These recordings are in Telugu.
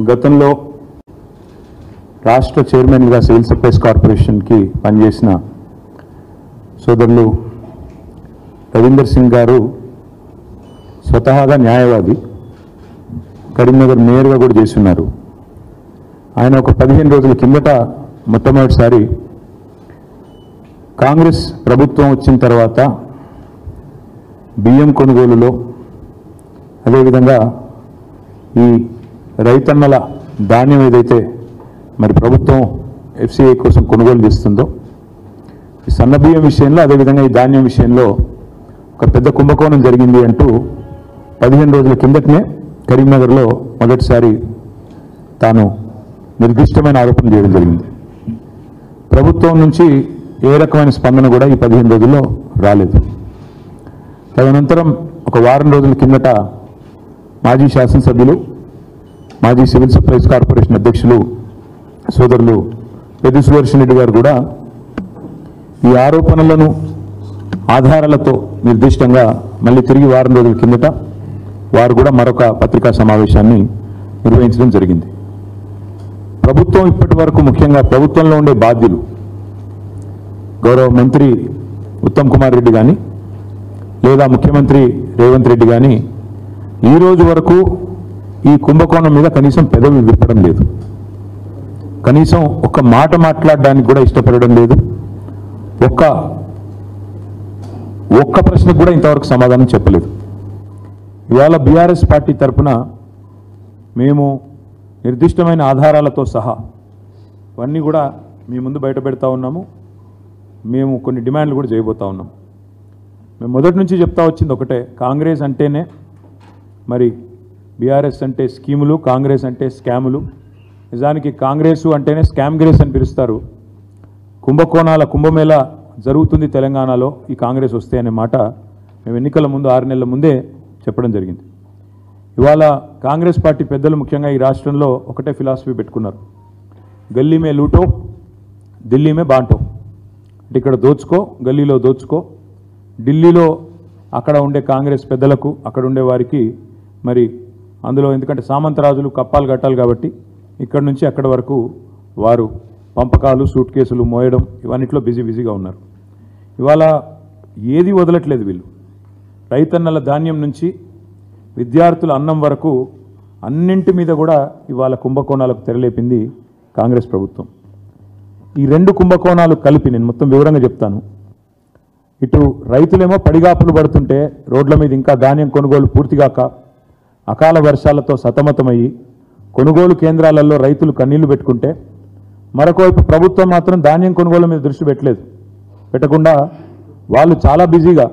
గతంలో రాష్ట్ర చైర్మన్గా సివిల్ సప్లైస్ కార్పొరేషన్కి పనిచేసిన సోదరులు రవీందర్ సింగ్ గారు స్వతహాగా న్యాయవాది, కరీంనగర్ మేయర్గా కూడా చేస్తున్నారు. ఆయన ఒక 15 రోజుల కిందట మొట్టమొదటిసారి కాంగ్రెస్ ప్రభుత్వం వచ్చిన తర్వాత బియ్యం కొనుగోలులో, అదేవిధంగా ఈ రైతన్నల ధాన్యం ఏదైతే మరి ప్రభుత్వం ఎఫ్సిఐ కోసం కొనుగోలు చేస్తుందో, ఈ సన్న బియ్యం విషయంలో, అదేవిధంగా ఈ ధాన్యం విషయంలో ఒక పెద్ద కుంభకోణం జరిగింది అంటూ 15 రోజుల కిందటనే కరీంనగర్లో మొదటిసారి తాను నిర్దిష్టమైన ఆరోపణలు చేయడం జరిగింది. ప్రభుత్వం నుంచి ఏ రకమైన స్పందన కూడా ఈ 15 రోజుల్లో రాలేదు. తదనంతరం ఒక వారం రోజుల కిందట మాజీ శాసనసభ్యులు, మాజీ సివిల్ సప్లైస్ కార్పొరేషన్ అధ్యక్షులు సోదరులు పెద్ది సుదర్శన్ రెడ్డి గారు కూడా ఈ ఆరోపణలను ఆధారాలతో నిర్దిష్టంగా మళ్ళీ తిరిగి వారం రోజుల కిందట వారు కూడా మరొక పత్రికా సమావేశాన్ని నిర్వహించడం జరిగింది. ప్రభుత్వం ఇప్పటి వరకు, ముఖ్యంగా ప్రభుత్వంలో ఉండే బాధ్యులు, గౌరవ మంత్రి ఉత్తమ్ కుమార్ రెడ్డి కానీ లేదా ముఖ్యమంత్రి రేవంత్ రెడ్డి కానీ ఈ రోజు వరకు ఈ కుంభకోణం మీద కనీసం పెదవి విప్పడం లేదు. కనీసం ఒక్క మాట మాట్లాడడానికి కూడా ఇష్టపడడం లేదు. ఒక్క ప్రశ్నకు కూడా ఇంతవరకు సమాధానం చెప్పలేదు. ఇవాళ బీఆర్ఎస్ పార్టీ తరఫున మేము నిర్దిష్టమైన ఆధారాలతో సహా ఇవన్నీ కూడా మీ ముందు బయట పెడతా ఉన్నాము. మేము కొన్ని డిమాండ్లు కూడా చేయబోతా ఉన్నాం. మేము మొదటి నుంచి చెప్తా వచ్చింది ఒకటే, కాంగ్రెస్ అంటేనే మరి బీఆర్ఎస్ అంటే స్కీములు, కాంగ్రెస్ అంటే స్కాములు. నిజానికి కాంగ్రెస్ అంటేనే స్కామ్ గ్రేస్ అని పిలుస్తారు. కుంభకోణాల కుంభమేళ జరుగుతుంది తెలంగాణలో ఈ కాంగ్రెస్ వస్తే అనే మాట మేము ఎన్నికల ముందు 6 నెలల ముందే చెప్పడం జరిగింది. ఇవాళ కాంగ్రెస్ పార్టీ పెద్దలు ముఖ్యంగా ఈ రాష్ట్రంలో ఒకటే ఫిలాసఫీ పెట్టుకున్నారు, గల్లీ మే లూటో ఢిల్లీ మే బాంటో. అంటే ఇక్కడ దోచుకో, గల్లీలో దోచుకో, ఢిల్లీలో అక్కడ ఉండే కాంగ్రెస్ పెద్దలకు, అక్కడ ఉండే వారికి మరి అందులో ఎందుకంటే సామంతరాజులు కప్పాలు కట్టాలి కాబట్టి ఇక్కడ నుంచి అక్కడ వరకు వారు పంపకాలు, సూట్ కేసులు మోయడం ఇవన్నిట్లో బిజీగా ఉన్నారు. ఇవాళ ఏది వదలట్లేదు వీళ్ళు. రైతన్నల ధాన్యం నుంచి విద్యార్థుల అన్నం వరకు అన్నింటి మీద కూడా ఇవాళ కుంభకోణాలకు తెరలేపింది కాంగ్రెస్ ప్రభుత్వం. ఈ 2 కుంభకోణాలు కలిపి నేను మొత్తం వివరంగా చెప్తాను. ఇటు రైతులేమో పడిగాపులు పడుతుంటే రోడ్ల మీద ఇంకా ధాన్యం కొనుగోలు పూర్తిగాక అకాల వర్షాలతో సతమతమయ్యి కొనుగోలు కేంద్రాలలో రైతులు కన్నీళ్లు పెట్టుకుంటే, మరొకవైపు ప్రభుత్వం మాత్రం ధాన్యం కొనుగోలు మీద దృష్టి పెట్టకుండా వాళ్ళు చాలా బిజీగా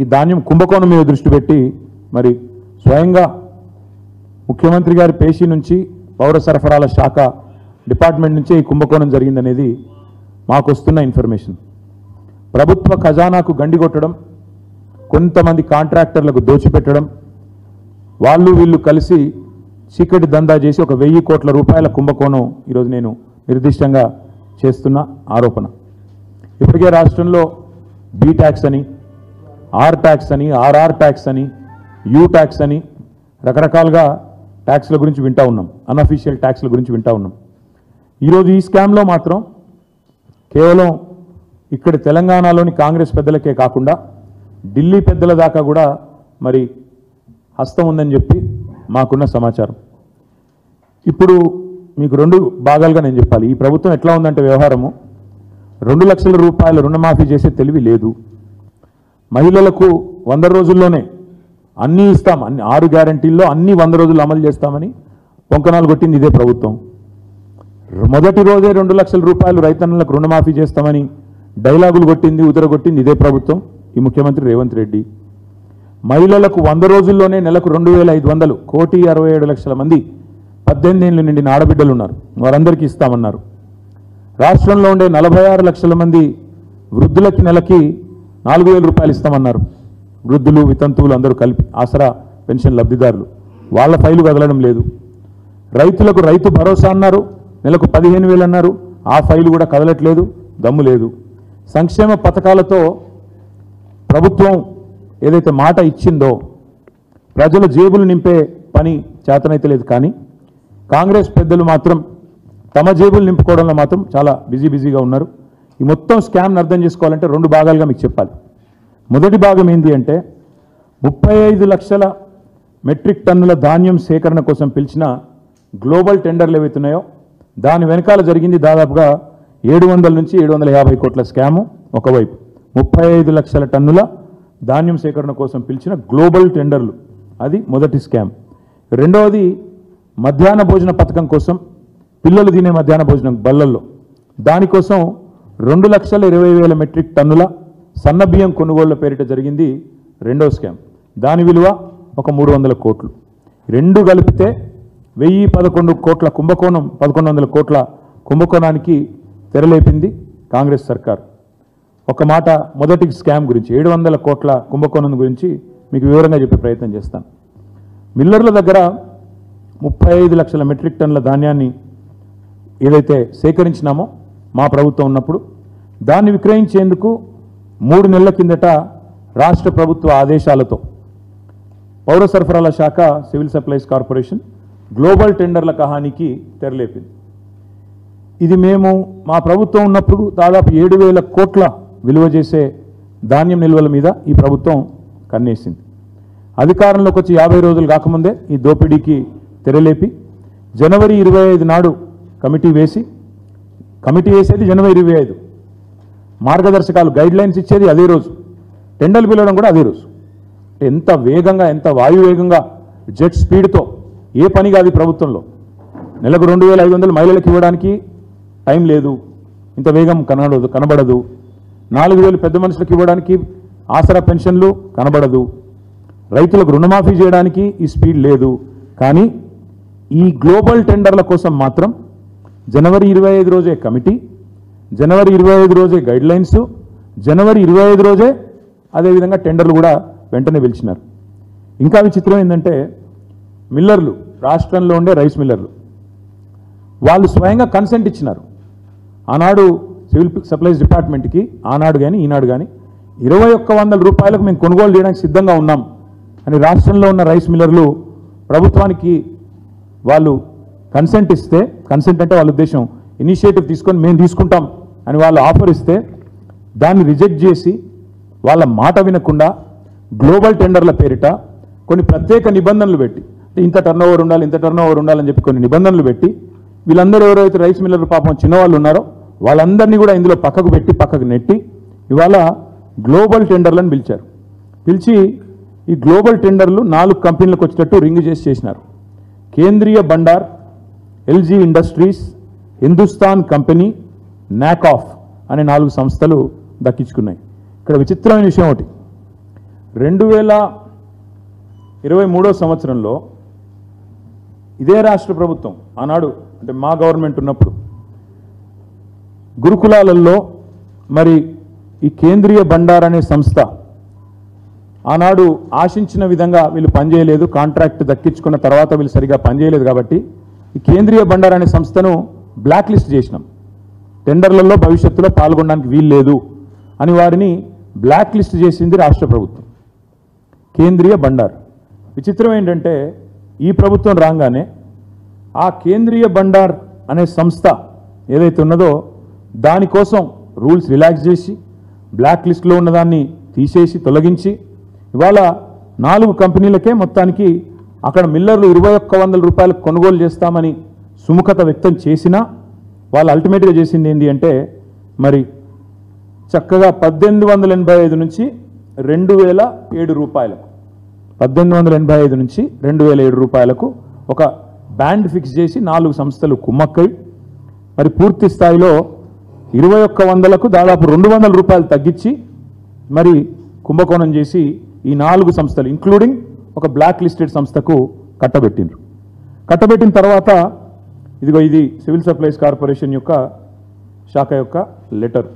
ఈ ధాన్యం కుంభకోణం మీద దృష్టి పెట్టి మరి స్వయంగా ముఖ్యమంత్రి గారి పేషీ నుంచి పౌర సరఫరాల శాఖ డిపార్ట్మెంట్ నుంచే ఈ కుంభకోణం జరిగిందనేది మాకు వస్తున్న ఇన్ఫర్మేషన్. ప్రభుత్వ ఖజానాకు గండి కొట్టడం, కొంతమంది కాంట్రాక్టర్లకు దోచిపెట్టడం, వాళ్ళు వీళ్ళు కలిసి చీకటి దందా చేసి ఒక 1000 కోట్ల రూపాయల కుంభకోణం ఈరోజు నేను నిర్దిష్టంగా చేస్తున్న ఆరోపణ. ఇప్పటికే రాష్ట్రంలో బీ ట్యాక్స్ అని, ఆర్ ట్యాక్స్ అని, ఆర్ఆర్ ట్యాక్స్ అని, యూ ట్యాక్స్ అని రకరకాలుగా ట్యాక్స్ల గురించి వింటా ఉన్నాం, అన్అఫీషియల్ ట్యాక్స్ల గురించి వింటా ఉన్నాం. ఈరోజు ఈ స్కామ్లో మాత్రం కేవలం ఇక్కడ తెలంగాణలోని కాంగ్రెస్ పెద్దలకే కాకుండా ఢిల్లీ పెద్దల దాకా కూడా మరి హస్తం ఉందని చెప్పి మాకున్న సమాచారం. ఇప్పుడు మీకు 2 భాగాలుగా నేను చెప్పాలి. ఈ ప్రభుత్వం ఎట్లా ఉందంటే వ్యవహారము, 2 లక్షల రూపాయల రుణమాఫీ చేసే తెలివి లేదు. మహిళలకు 100 రోజుల్లోనే అన్నీ ఇస్తాం, 6 గ్యారంటీల్లో అన్నీ 100 రోజులు అమలు చేస్తామని పొంకనాలు కొట్టింది ఇదే ప్రభుత్వం. మొదటి రోజే 2 లక్షల రూపాయలు రైతన్నలకు రుణమాఫీ చేస్తామని డైలాగులు కొట్టింది, ఉదరగొట్టింది ఇదే ప్రభుత్వం, ఈ ముఖ్యమంత్రి రేవంత్ రెడ్డి. మహిళలకు 100 రోజుల్లోనే నెలకు 2500, 1,67,00,000 మంది 18 ఏళ్ళు నిండిన ఆడబిడ్డలు ఉన్నారు, వారందరికీ ఇస్తామన్నారు. రాష్ట్రంలో ఉండే 46 లక్షల మంది వృద్ధులకి నెలకి 4,000 రూపాయలు ఇస్తామన్నారు. వృద్ధులు, వితంతువులు అందరూ కలిపి ఆసరా పెన్షన్ లబ్ధిదారులు, వాళ్ళ ఫైలు కదలడం లేదు. రైతులకు రైతు భరోసా అన్నారు, నెలకు 15,000 అన్నారు, ఆ ఫైలు కూడా కదలట్లేదు, దమ్ము లేదు. సంక్షేమ పథకాలతో ప్రభుత్వం ఏదైతే మాట ఇచ్చిందో ప్రజల జేబులు నింపే పని చేతనైతే లేదు. కానీ కాంగ్రెస్ పెద్దలు మాత్రం తమ జేబులు నింపుకోవడంలో మాత్రం చాలా బిజీగా ఉన్నారు. ఈ మొత్తం స్కామ్ను అర్థం చేసుకోవాలంటే 2 భాగాలుగా మీకు చెప్పాలి. మొదటి భాగం ఏంటి అంటే 35 లక్షల మెట్రిక్ టన్నుల ధాన్యం సేకరణ కోసం పిలిచిన గ్లోబల్ టెండర్లు ఏవైతున్నాయో దాని వెనకాల జరిగింది దాదాపుగా 700 నుంచి 750 కోట్ల స్కాము. ఒకవైపు 35 లక్షల టన్నుల ధాన్యం సేకరణ కోసం పిలిచిన గ్లోబల్ టెండర్లు, అది మొదటి స్కామ్. రెండవది మధ్యాహ్న భోజన పథకం కోసం పిల్లలు తినే మధ్యాహ్న భోజనం బల్లల్లో దానికోసం 2,20,000 మెట్రిక్ టన్నుల సన్న బియ్యం కొనుగోళ్ల పేరిట జరిగింది రెండో స్కామ్. దాని విలువ ఒక 300 కోట్లు. రెండు కలిపితే 1,011 కోట్ల కుంభకోణం, 1,100 కోట్ల కుంభకోణానికి తెరలేపింది కాంగ్రెస్ సర్కార్. ఒక మాట మొదటి స్కామ్ గురించి 700 కోట్ల కుంభకోణం గురించి మీకు వివరంగా చెప్పే ప్రయత్నం చేస్తాను. మిల్లర్ల దగ్గర 35 లక్షల మెట్రిక్ టన్నుల ధాన్యాన్ని ఏదైతే సేకరించినామో మా ప్రభుత్వం ఉన్నప్పుడు దాన్ని విక్రయించేందుకు 3 నెలల కిందట రాష్ట్ర ప్రభుత్వ ఆదేశాలతో పౌర సరఫరాల శాఖ సివిల్ సప్లైస్ కార్పొరేషన్ గ్లోబల్ టెండర్ల కహానికి తెరలేపింది. ఇది మేము మా ప్రభుత్వం ఉన్నప్పుడు దాదాపు 7,000 కోట్ల విలువ చేసే ధాన్యం నిల్వల మీద ఈ ప్రభుత్వం కన్నేసింది. అధికారంలోకి వచ్చి 50 రోజులు కాకముందే ఈ దోపిడీకి తెరలేపి జనవరి 25 నాడు కమిటీ వేసేది జనవరి 25, మార్గదర్శకాలు గైడ్లైన్స్ ఇచ్చేది అదే రోజు, టెండర్లు పిలవడం కూడా అదే రోజు. ఎంత వేగంగా, ఎంత వాయువేగంగా, జెట్ స్పీడ్తో ఏ పని కాదు ప్రభుత్వంలో. నెలకు 2,500 మహిళలకు ఇవ్వడానికి టైం లేదు, ఇంత వేగం కనబడదు. 4,000 పెద్ద మనుషులకు ఇవ్వడానికి ఆసరా పెన్షన్లు కనబడదు. రైతులకు రుణమాఫీ చేయడానికి ఈ స్పీడ్ లేదు. కానీ ఈ గ్లోబల్ టెండర్ల కోసం మాత్రం జనవరి 25 రోజే కమిటీ, జనవరి 25 రోజే గైడ్లైన్స్, జనవరి 25 రోజే అదేవిధంగా టెండర్లు కూడా వెంటనే పిలిచినారు. ఇంకా విచిత్రం ఏంటంటే మిల్లర్లు, రాష్ట్రంలో ఉండే రైస్ మిల్లర్లు వాళ్ళు స్వయంగా కన్సెంట్ ఇచ్చినారు. ఆనాడు సివిల్ సప్లైస్ డిపార్ట్మెంట్కి, ఆనాడు కానీ ఈనాడు కానీ 2,100 రూపాయలకు మేము కొనుగోలు చేయడానికి సిద్ధంగా ఉన్నాం అని రాష్ట్రంలో ఉన్న రైస్ మిల్లర్లు ప్రభుత్వానికి వాళ్ళు కన్సెంట్ ఇస్తే, కన్సెంట్ అంటే వాళ్ళ ఉద్దేశం ఇనిషియేటివ్ తీసుకొని మేము తీసుకుంటాం అని వాళ్ళు ఆఫర్ ఇస్తే దాన్ని రిజెక్ట్ చేసి వాళ్ళ మాట వినకుండా గ్లోబల్ టెండర్ల పేరిట కొన్ని ప్రత్యేక నిబంధనలు పెట్టి, ఇంత టర్నోవర్ ఉండాలి, ఇంత టర్నోవర్ ఉండాలని చెప్పి కొన్ని నిబంధనలు పెట్టి వీళ్ళందరూ ఎవరైతే రైస్ మిల్లర్లు పాపం చిన్నవాళ్ళు ఉన్నారో వాళ్ళందరినీ కూడా ఇందులో పక్కకు నెట్టి ఇవాళ గ్లోబల్ టెండర్లను పిలిచి ఈ గ్లోబల్ టెండర్లు 4 కంపెనీలకు వచ్చేటట్టు రింగ్ చేసినారు. కేంద్రీయ Bandar, LG industries, Hindustan company, నాకాఫ్ అనే 4 సంస్థలు దక్కించుకున్నాయి. ఇక్కడ విచిత్రమైన విషయం ఒకటి, 2023 సంవత్సరంలో ఇదే రాష్ట్ర ప్రభుత్వం ఆనాడు అంటే మా గవర్నమెంట్ ఉన్నప్పుడు గురుకులాలలో మరి ఈ కేంద్రీయ బండార్ అనే సంస్థ ఆనాడు ఆశించిన విధంగా వీళ్ళు పనిచేయలేదు, కాంట్రాక్ట్ దక్కించుకున్న తర్వాత వీళ్ళు సరిగా పనిచేయలేదు కాబట్టి ఈ కేంద్రీయ బండార్ అనే సంస్థను బ్లాక్ లిస్ట్ చేసినాం. టెండర్లలో భవిష్యత్తులో పాల్గొనడానికి వీలు లేదు అని వారిని బ్లాక్ లిస్ట్ చేసింది రాష్ట్ర ప్రభుత్వం. కేంద్రీయ బండార్. విచిత్రం ఏంటంటే ఈ ప్రభుత్వం రాగానే ఆ కేంద్రీయ బండార్ అనే సంస్థ ఏదైతే ఉన్నదో దానికోసం రూల్స్ రిలాక్స్ చేసి బ్లాక్ లిస్ట్లో ఉన్నదాన్ని తీసేసి తొలగించి ఇవాళ 4 కంపెనీలకే మొత్తానికి అక్కడ మిల్లర్లు 2,100 రూపాయలకు కొనుగోలు చేస్తామని సుముఖత వ్యక్తం చేసినా వాళ్ళు అల్టిమేట్గా చేసింది ఏంటి అంటే మరి చక్కగా 1,885 నుంచి 2,007 రూపాయలకు, 1,885 నుంచి 2,007 రూపాయలకు ఒక బ్యాండ్ ఫిక్స్ చేసి 4 సంస్థలు కుమ్మక్కై మరి పూర్తి స్థాయిలో 2,100లకు దాదాపు 200 రూపాయలు తగ్గించి మరి కుంభకోణం చేసి ఈ 4 సంస్థలు ఇంక్లూడింగ్ ఒక బ్లాక్ లిస్టెడ్ సంస్థకు కట్టబెట్టిన తర్వాత ఇదిగో ఇది సివిల్ సప్లైస్ కార్పొరేషన్ యొక్క శాఖ యొక్క లెటర్.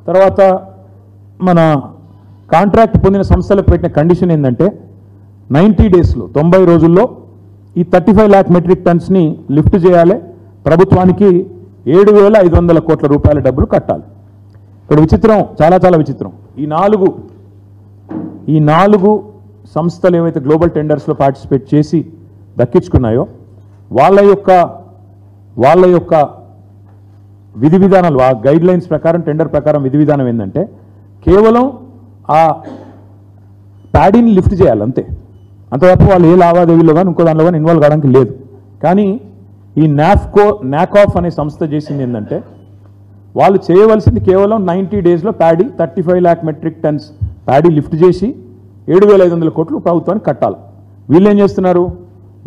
తర్వాత మన కాంట్రాక్ట్ పొందిన సంస్థలకు పెట్టిన కండిషన్ ఏంటంటే 90 డేస్లో 90 రోజుల్లో ఈ 35 లాక్ మెట్రిక్ టన్స్ని లిఫ్ట్ చేయాలి, ప్రభుత్వానికి 7,500 కోట్ల రూపాయల డబ్బులు కట్టాలి. ఇక్కడ విచిత్రం, చాలా విచిత్రం. ఈ నాలుగు సంస్థలు ఏవైతే గ్లోబల్ టెండర్స్లో పార్టిసిపేట్ చేసి దక్కించుకున్నాయో వాళ్ళ యొక్క విధి విధానాలు, ఆ గైడ్ లైన్స్ ప్రకారం, టెండర్ ప్రకారం విధి విధానం ఏంటంటే కేవలం ఆ ప్యాడీని లిఫ్ట్ చేయాలి అంతే. అంతవరకు వాళ్ళు ఏ లావాదేవీలో కానీ ఇంకో దానిలో కానీ ఇన్వాల్వ్ కావడానికి లేదు. కానీ ఈ నాకాఫ్ అనే సంస్థ చేసింది ఏంటంటే వాళ్ళు చేయవలసింది కేవలం 90 డేస్లో paddy 35 lakh metric tons paddy lift చేసి 7,500 కోట్లు ప్రభుత్వానికి కట్టాలి. వీళ్ళు ఏం చేస్తున్నారు?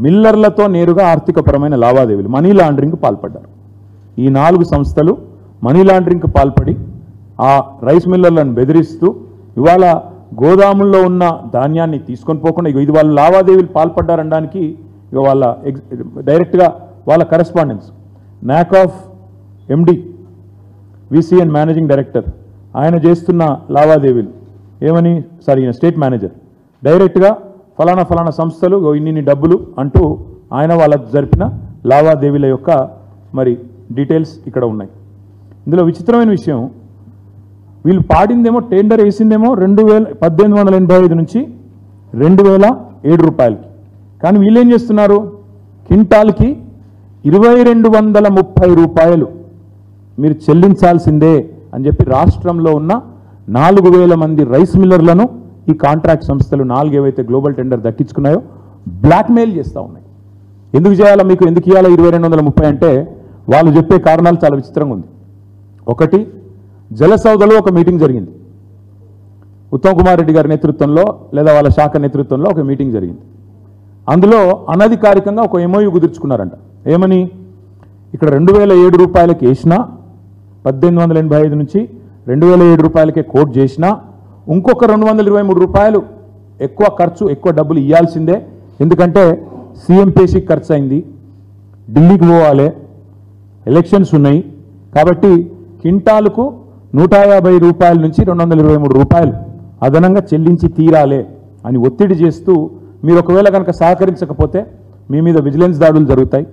మిల్లర్లతో నేరుగా ఆర్థికపరమైన లావాదేవీలు, మనీ లాండరింగ్కి పాల్పడ్డారు. ఈ 4 సంస్థలు మనీ లాండరింగ్కి పాల్పడి ఆ రైస్ మిల్లర్లను బెదిరిస్తూ ఇవాళ గోదాముల్లో ఉన్న ధాన్యాన్ని తీసుకొని పోకుండా ఇది వాళ్ళు లావాదేవీలు పాల్పడ్డారనడానికి ఇక వాళ్ళ డైరెక్ట్గా వాళ్ళ కరెస్పాండెన్స్ నాకాఫ్ ఎండి విసిఎన్ మేనేజింగ్ డైరెక్టర్ ఆయన చేస్తున్న లావాదేవీలు ఏమని స్టేట్ మేనేజర్ డైరెక్ట్గా ఫలానా సంస్థలు ఇన్ని డబ్బులు అంటూ ఆయన వాళ్ళ జరిపిన లావాదేవీల యొక్క మరి డీటెయిల్స్ ఇక్కడ ఉన్నాయి. ఇందులో విచిత్రమైన విషయం, వీళ్ళు పాడిందేమో టెండర్ వేసిందేమో 1885 నుంచి 2007 రూపాయలకి. కానీ వీళ్ళు ఏం చేస్తున్నారు? క్వింటాల్కి 2230 రూపాయలు మీరు చెల్లించాల్సిందే అని చెప్పి రాష్ట్రంలో ఉన్న 4,000 మంది రైస్ మిల్లర్లను ఈ కాంట్రాక్ట్ సంస్థలు 4 ఏవైతే గ్లోబల్ టెండర్ దక్కించుకున్నాయో బ్లాక్మెయిల్ చేస్తూ ఉన్నాయి. ఎందుకు చేయాలా, మీకు ఎందుకు ఇవ్వాలా 2230 అంటే వాళ్ళు చెప్పే కారణాలు చాలా విచిత్రంగా ఉంది. ఒకటి, జలసౌదలో ఒక మీటింగ్ జరిగింది. ఉత్తమ్ కుమార్ రెడ్డి గారి నేతృత్వంలో లేదా వాళ్ళ శాఖ నేతృత్వంలో ఒక మీటింగ్ జరిగింది. అందులో అనధికారికంగా ఒక MOU కుదుర్చుకున్నారంట. ఏమని? ఇక్కడ 2007 రూపాయలకి వేసినా 1885 నుంచి 2007 రూపాయలకే కోట్ చేసినా ఇంకొక 223 రూపాయలు ఎక్కువ ఖర్చు, ఎక్కువ డబ్బులు ఇవ్వాల్సిందే. ఎందుకంటే సీఎం పేషీకి ఖర్చు అయింది, ఢిల్లీకి పోవాలి, ఎలక్షన్స్ ఉన్నాయి, కాబట్టి క్వింటాలకు 150 రూపాయల నుంచి 223 రూపాయలు అదనంగా చెల్లించి తీరాలే అని ఒత్తిడి చేస్తూ, మీరు ఒకవేళ కనుక సహకరించకపోతే మీ మీద విజిలెన్స్ దాడులు జరుగుతాయి,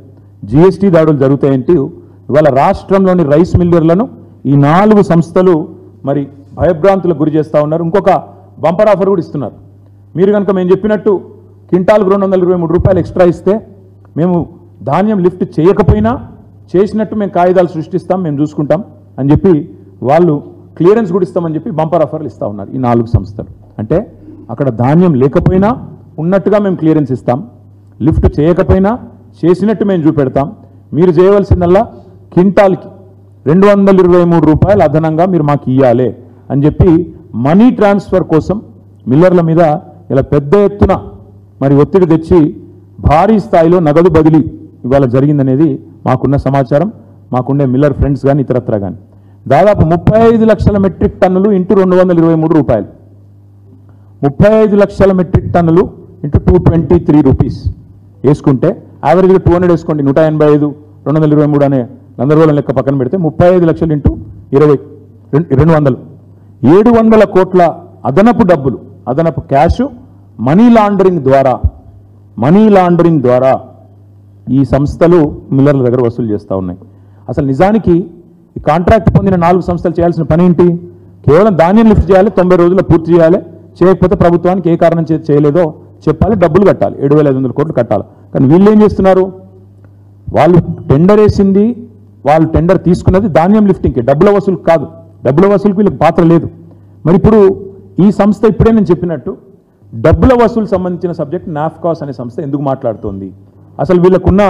GST దాడులు జరుగుతాయంటూ ఇవాళ రాష్ట్రంలోని రైస్ మిల్లర్లను ఈ 4 సంస్థలు మరి భయభ్రాంతులకు గురి చేస్తూ ఉన్నారు. ఇంకొక బంపర్ ఆఫర్ కూడా ఇస్తున్నారు. మీరు కనుక మేము చెప్పినట్టు క్వింటాల్కు 223 రూపాయలు ఎక్స్ట్రా ఇస్తే మేము ధాన్యం లిఫ్ట్ చేయకపోయినా చేసినట్టు మేము కాగితాలు సృష్టిస్తాం, మేము చూసుకుంటాం అని చెప్పి వాళ్ళు క్లియరెన్స్ కూడా ఇస్తామని చెప్పి బంపర్ ఆఫర్లు ఇస్తూ ఉన్నారు ఈ 4 సంస్థలు. అంటే అక్కడ ధాన్యం లేకపోయినా ఉన్నట్టుగా మేము క్లియరెన్స్ ఇస్తాం, లిఫ్ట్ చేయకపోయినా చేసినట్టు మేము చూపెడతాం, మీరు చేయవలసిందల్లా క్వింటాల్కి 223 రూపాయలు అదనంగా మీరు మాకు ఇవ్వాలి అని చెప్పి మనీ ట్రాన్స్ఫర్ కోసం మిల్లర్ల మీద ఇలా పెద్ద ఎత్తున మరి ఒత్తిడి తెచ్చి భారీ స్థాయిలో నగదు బదిలీ ఇవాళ జరిగిందనేది మాకున్న సమాచారం, మాకుండే మిల్లర్ ఫ్రెండ్స్ కానీ ఇతరత్ర కానీ. దాదాపు 35 లక్షల మెట్రిక్ టన్నులు ఇంటూ 223 రూపాయలు, 35 లక్షల మెట్రిక్ టన్నులు ఇంటూ 223 రూపీస్ వేసుకుంటే యావరేజ్గా 200 వేసుకోండి, 185 223 అనే గందరగోళం లెక్క పక్కన పెడితే 35 లక్షలు ఇంటూ 20 200, 700 కోట్ల అదనపు డబ్బులు, అదనపు క్యాష్ మనీ లాండరింగ్ ద్వారా ఈ సంస్థలు మిల్లర్ల దగ్గర వసూలు చేస్తూ ఉన్నాయి. అసలు నిజానికి ఈ కాంట్రాక్ట్ పొందిన 4 సంస్థలు చేయాల్సిన పని ఏంటి? కేవలం ధాన్యం లిఫ్ట్ చేయాలి, 90 రోజుల్లో పూర్తి చేయాలి, చేయకపోతే ప్రభుత్వానికి ఏ కారణం చేయలేదో చెప్పాలి, డబ్బులు కట్టాలి, 7,500 కోట్లు కట్టాలి. కానీ వీళ్ళు ఏం చేస్తున్నారు? వాళ్ళు టెండర్ వేసింది, వాళ్ళు టెండర్ తీసుకున్నది ధాన్యం లిఫ్టింగ్కి, డబ్బుల వసూలు కాదు. డబ్బుల వసూలుకి వీళ్ళకి పాత్ర లేదు. మరి ఇప్పుడు ఈ సంస్థ ఇప్పుడే నేను చెప్పినట్టు డబ్బుల వసూలు సంబంధించిన సబ్జెక్ట్ నాఫ్కాస్ అనే సంస్థ ఎందుకు మాట్లాడుతోంది? అసలు వీళ్ళకున్న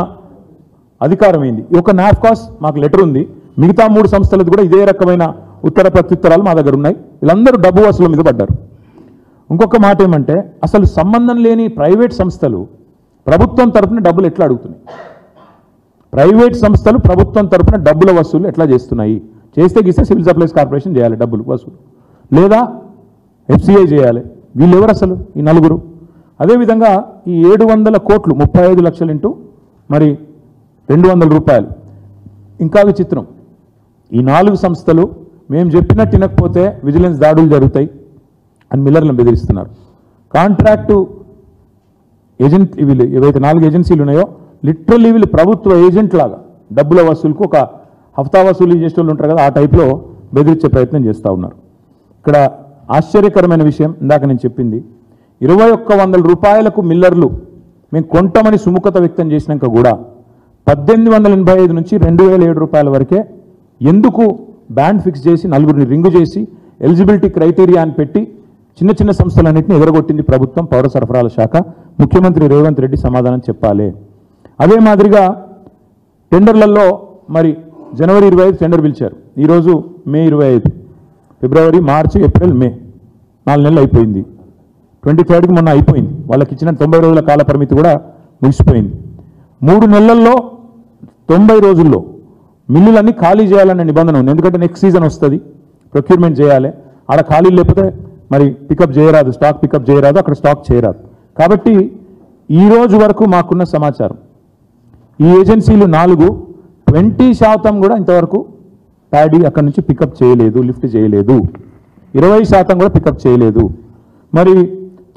అధికారం ఏంది? ఒక నాఫ్కాస్ మాకు లెటర్ ఉంది, మిగతా 3 సంస్థలది కూడా ఇదే రకమైన ఉత్తర ప్రత్యుత్తరాలు మా దగ్గర ఉన్నాయి. వీళ్ళందరూ డబ్బు వసూలు మీద పడ్డారు. ఇంకొక మాట ఏమంటే, అసలు సంబంధం లేని ప్రైవేట్ సంస్థలు ప్రభుత్వం తరపున డబ్బులు ఎట్లా అడుగుతున్నాయి? ప్రైవేట్ సంస్థలు ప్రభుత్వం తరపున డబ్బుల వసూలు ఎట్లా చేస్తున్నాయి? చేస్తే గీస్తే సివిల్ సప్లైస్ కార్పొరేషన్ చేయాలి డబ్బులు వసూలు, లేదా FCI చేయాలి. వీళ్ళు ఎవరు అసలు ఈ 4? అదేవిధంగా ఈ 700 కోట్లు 35 లక్షలు ఇంటూ మరి 200 రూపాయలు. ఇంకా విచిత్రం, ఈ 4 సంస్థలు మేము చెప్పినట్టు తినకపోతే విజిలెన్స్ దాడులు జరుగుతాయి అని మిల్లర్లను బెదిరిస్తున్నారు. కాంట్రాక్టు ఏజెంట్ వీళ్ళు ఏవైతే 4 ఏజెన్సీలు ఉన్నాయో లిటరల్లీ వీళ్ళు ప్రభుత్వ ఏజెంట్ లాగా డబ్బుల వసూలుకు ఒక హఫ్తా వసూలు చేసే వాళ్ళు ఉంటారు కదా, ఆ టైప్లో బెదిరించే ప్రయత్నం చేస్తూ ఉన్నారు. ఇక్కడ ఆశ్చర్యకరమైన విషయం ఇందాక నేను చెప్పింది, 2100 రూపాయలకు మిల్లర్లు మేము కొంటామని సుముఖత వ్యక్తం చేసినాక కూడా 1885 నుంచి 2007 రూపాయల వరకే ఎందుకు బ్యాండ్ ఫిక్స్ చేసి నలుగురిని రింగు చేసి ఎలిజిబిలిటీ క్రైటీరియా అని పెట్టి చిన్న చిన్న సంస్థలన్నింటినీ ఎదరగొట్టింది ప్రభుత్వం, పౌర సరఫరాల శాఖ, ముఖ్యమంత్రి రేవంత్ రెడ్డి సమాధానం చెప్పాలి. అదే మాదిరిగా టెండర్లలో మరి జనవరి 25 టెండర్ పిలిచారు, ఈరోజు మే 25, ఫిబ్రవరి, మార్చి, ఏప్రిల్, మే 4 నెలలు అయిపోయింది. 23కి మొన్న అయిపోయింది. వాళ్ళకి ఇచ్చిన 90 రోజుల కాల పరిమితి కూడా ముగిసిపోయింది. 3 నెలల్లో 90 రోజుల్లో మిల్లులన్నీ ఖాళీ చేయాలనే నిబంధన ఉంది. ఎందుకంటే నెక్స్ట్ సీజన్ వస్తుంది, ప్రొక్యూర్మెంట్ చేయాలి, ఆడ ఖాళీ లేకపోతే మరి పికప్ చేయరాదు, స్టాక్ పికప్ చేయరాదు, అక్కడ స్టాక్ చేయరాదు. కాబట్టి ఈ రోజు వరకు మాకున్న సమాచారం ఈ ఏజెన్సీలు 4 20% కూడా ఇంతవరకు ప్యాడీ అక్కడి నుంచి పికప్ చేయలేదు, లిఫ్ట్ చేయలేదు. 20% కూడా పికప్ చేయలేదు. మరి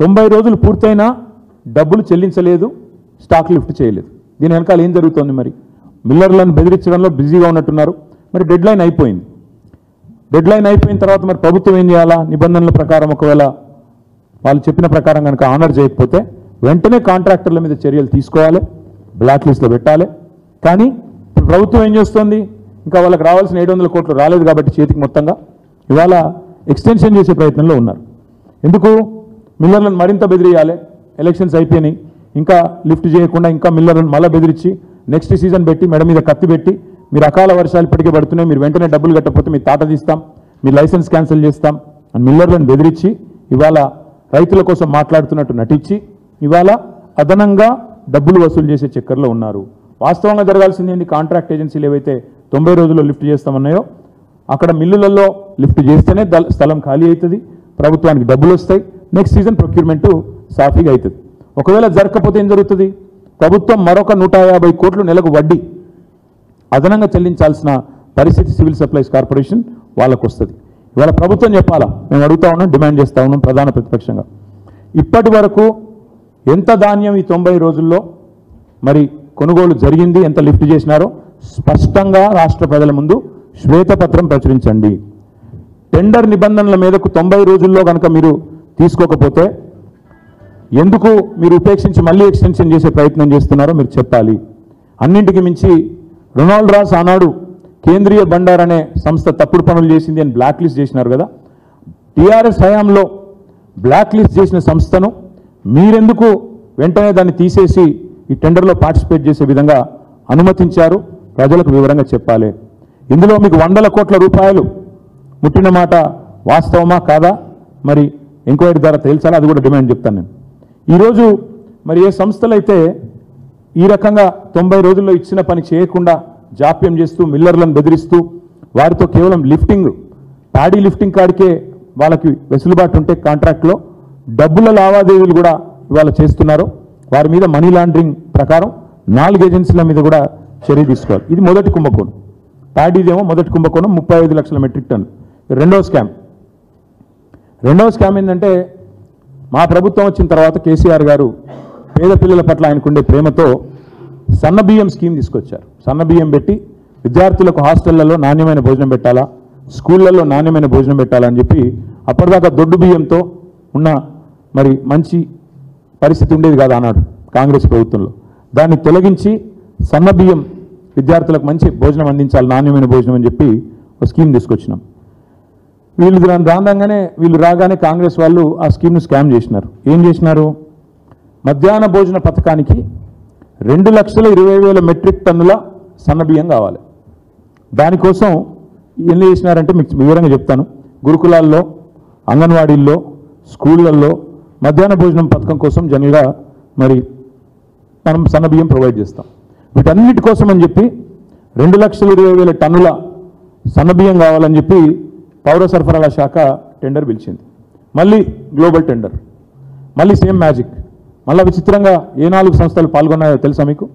90 రోజులు పూర్తయినా డబ్బులు చెల్లించలేదు, స్టాక్ లిఫ్ట్ చేయలేదు. దీని వెనకాల ఏం జరుగుతుంది? మరి మిల్లర్లను బెదిరించడంలో బిజీగా ఉన్నట్టున్నారు. మరి డెడ్ లైన్ అయిపోయింది. డెడ్ లైన్ అయిపోయిన తర్వాత మరి ప్రభుత్వం ఏం చేయాలా? నిబంధనల ప్రకారం ఒకవేళ వాళ్ళు చెప్పిన ప్రకారం కనుక ఆనర్ చేయకపోతే వెంటనే కాంట్రాక్టర్ల మీద చర్యలు తీసుకోవాలి, బ్లాక్ లిస్ట్లో పెట్టాలి. కానీ ప్రభుత్వం ఏం చేస్తుంది? ఇంకా వాళ్ళకి రావాల్సిన 700 కోట్లు రాలేదు కాబట్టి చేతికి మొత్తంగా ఇవాళ ఎక్స్టెన్షన్ చేసే ప్రయత్నంలో ఉన్నారు. ఎందుకు? మిల్లర్లను మరింత బెదిరియాలి, ఎలక్షన్స్ అయిపోయినాయి, ఇంకా లిఫ్ట్ చేయకుండా ఇంకా మిల్లర్లను మళ్ళీ బెదిరించి నెక్స్ట్ సీజన్ పెట్టి మెడ మీద కత్తి పెట్టి మీరు అకాల వర్షాలు ఇప్పటికే పడుతున్నాయి, మీరు వెంటనే డబ్బులు కట్టకపోతే మీ తాట తీస్తాం, మీ లైసెన్స్ క్యాన్సిల్ చేస్తాం అని మిల్లర్లను బెదిరించి ఇవాళ రైతుల కోసం మాట్లాడుతున్నట్టు నటించి ఇవాళ అదనంగా డబ్బులు వసూలు చేసే చక్కర్లో ఉన్నారు. వాస్తవంగా జరగాల్సింది ఏంటి? కాంట్రాక్ట్ ఏజెన్సీలు ఏవైతే 90 రోజుల్లో లిఫ్ట్ చేస్తామన్నాయో అక్కడ మిల్లులలో లిఫ్ట్ చేస్తేనే స్థలం ఖాళీ అవుతుంది, ప్రభుత్వానికి డబ్బులు వస్తాయి, నెక్స్ట్ సీజన్ ప్రొక్యూర్మెంట్ సాఫీగా అవుతుంది. ఒకవేళ జరగకపోతే ఏం జరుగుతుంది? ప్రభుత్వం మరొక 150 కోట్లు నెలకు వడ్డీ అదనంగా చెల్లించాల్సిన పరిస్థితి సివిల్ సప్లైస్ కార్పొరేషన్ వాళ్ళకు వస్తుంది. ఇవాళ ప్రభుత్వం చెప్పాలా? మేము అడుగుతా ఉన్నాం, డిమాండ్ చేస్తూ ఉన్నాం ప్రధాన ప్రతిపక్షంగా. ఇప్పటి వరకు ఎంత ధాన్యం ఈ 90 రోజుల్లో మరి కొనుగోలు జరిగింది, ఎంత లిఫ్ట్ చేసినారో స్పష్టంగా రాష్ట్ర ప్రజల ముందు శ్వేతపత్రం ప్రచురించండి. టెండర్ నిబంధనల మీదకు 90 రోజుల్లో కనుక మీరు తీసుకోకపోతే ఎందుకు మీరు ఉపేక్షించి మళ్ళీ ఎక్స్టెన్షన్ చేసే ప్రయత్నం చేస్తున్నారో మీరు చెప్పాలి. అన్నింటికి మించి రొనాల్డ్ రాస్ ఆనాడు కేంద్రీయ బండార్ అనే సంస్థ తప్పుడు పనులు చేసింది అని బ్లాక్ లిస్ట్ చేసినారు కదా. టీఆర్ఎస్ హయాంలో బ్లాక్ లిస్ట్ చేసిన సంస్థను మీరెందుకు వెంటనే దాన్ని తీసేసి ఈ టెండర్లో పార్టిసిపేట్ చేసే విధంగా అనుమతించారు? ప్రజలకు వివరంగా చెప్పాలి. ఇందులో మీకు 100 కోట్ల రూపాయలు ముట్టిన మాట వాస్తవమా కాదా మరి ఎంక్వైరీ ద్వారా తేల్చాలి, అది కూడా డిమాండ్ చెప్తాను నేను. ఈరోజు మరి ఏ సంస్థలైతే ఈ రకంగా 90 రోజుల్లో ఇచ్చిన పని చేయకుండా జాప్యం చేస్తూ మిల్లర్లను బెదిరిస్తూ వారితో కేవలం లిఫ్టింగ్, ప్యాడీ లిఫ్టింగ్ కాడికే వాళ్ళకి వెసులుబాటు ఉంటే కాంట్రాక్ట్లో డబ్బుల లావాదేవీలు కూడా ఇవాళ చేస్తున్నారు, వారి మీద మనీ లాండరింగ్ ప్రకారం 4 ఏజెన్సీల మీద కూడా చర్య తీసుకోవాలి. ఇది మొదటి కుంభకోణం. ప్యాడీదేమో మొదటి కుంభకోణం 35 లక్షల మెట్రిక్ టన్ను. రెండవ స్కామ్ ఏంటంటే మా ప్రభుత్వం వచ్చిన తర్వాత కేసీఆర్ గారు పేద పిల్లల పట్ల ఆయనకుండే ప్రేమతో సన్నబియ్యం స్కీమ్ తీసుకొచ్చారు. సన్నబియ్యం పెట్టి విద్యార్థులకు హాస్టళ్లలో నాణ్యమైన భోజనం పెట్టాలా, స్కూళ్లలో నాణ్యమైన భోజనం పెట్టాలని చెప్పి అప్పటిదాకా దొడ్డు బియ్యంతో ఉన్న మరి మంచి పరిస్థితి ఉండేది కాదు ఆనాడు కాంగ్రెస్ ప్రభుత్వంలో. దాన్ని తొలగించి సన్నబియ్యం విద్యార్థులకు మంచి భోజనం అందించాలి, నాణ్యమైన భోజనం అని చెప్పి ఒక స్కీమ్ తీసుకొచ్చినాం. వీళ్ళు రాగానే కాంగ్రెస్ వాళ్ళు ఆ స్కీమ్ను స్కామ్ చేసినారు. ఏం చేసినారు? మధ్యాహ్న భోజన పథకానికి 2,20,000 మెట్రిక్ టన్నుల సన్నబియ్యం కావాలి. దానికోసం ఏం చేసినారంటే మీకు వివరంగా చెప్తాను. గురుకులాల్లో, అంగన్వాడీల్లో, స్కూళ్ళల్లో మధ్యాహ్న భోజనం పథకం కోసం జనరల్గా మరి మనం సన్నబియ్యం ప్రొవైడ్ చేస్తాం. వీటన్నిటి కోసం అని చెప్పి 2,20,000 టన్నుల సన్నబియ్యం కావాలని చెప్పి పౌర సరఫరాల శాఖ టెండర్ పిలిచింది. మళ్ళీ గ్లోబల్ టెండర్, మళ్ళీ సేమ్ మ్యాజిక్. మళ్ళీ విచిత్రంగా ఏ 4 సంస్థలు పాల్గొన్నాయో తెలుసా మీకు?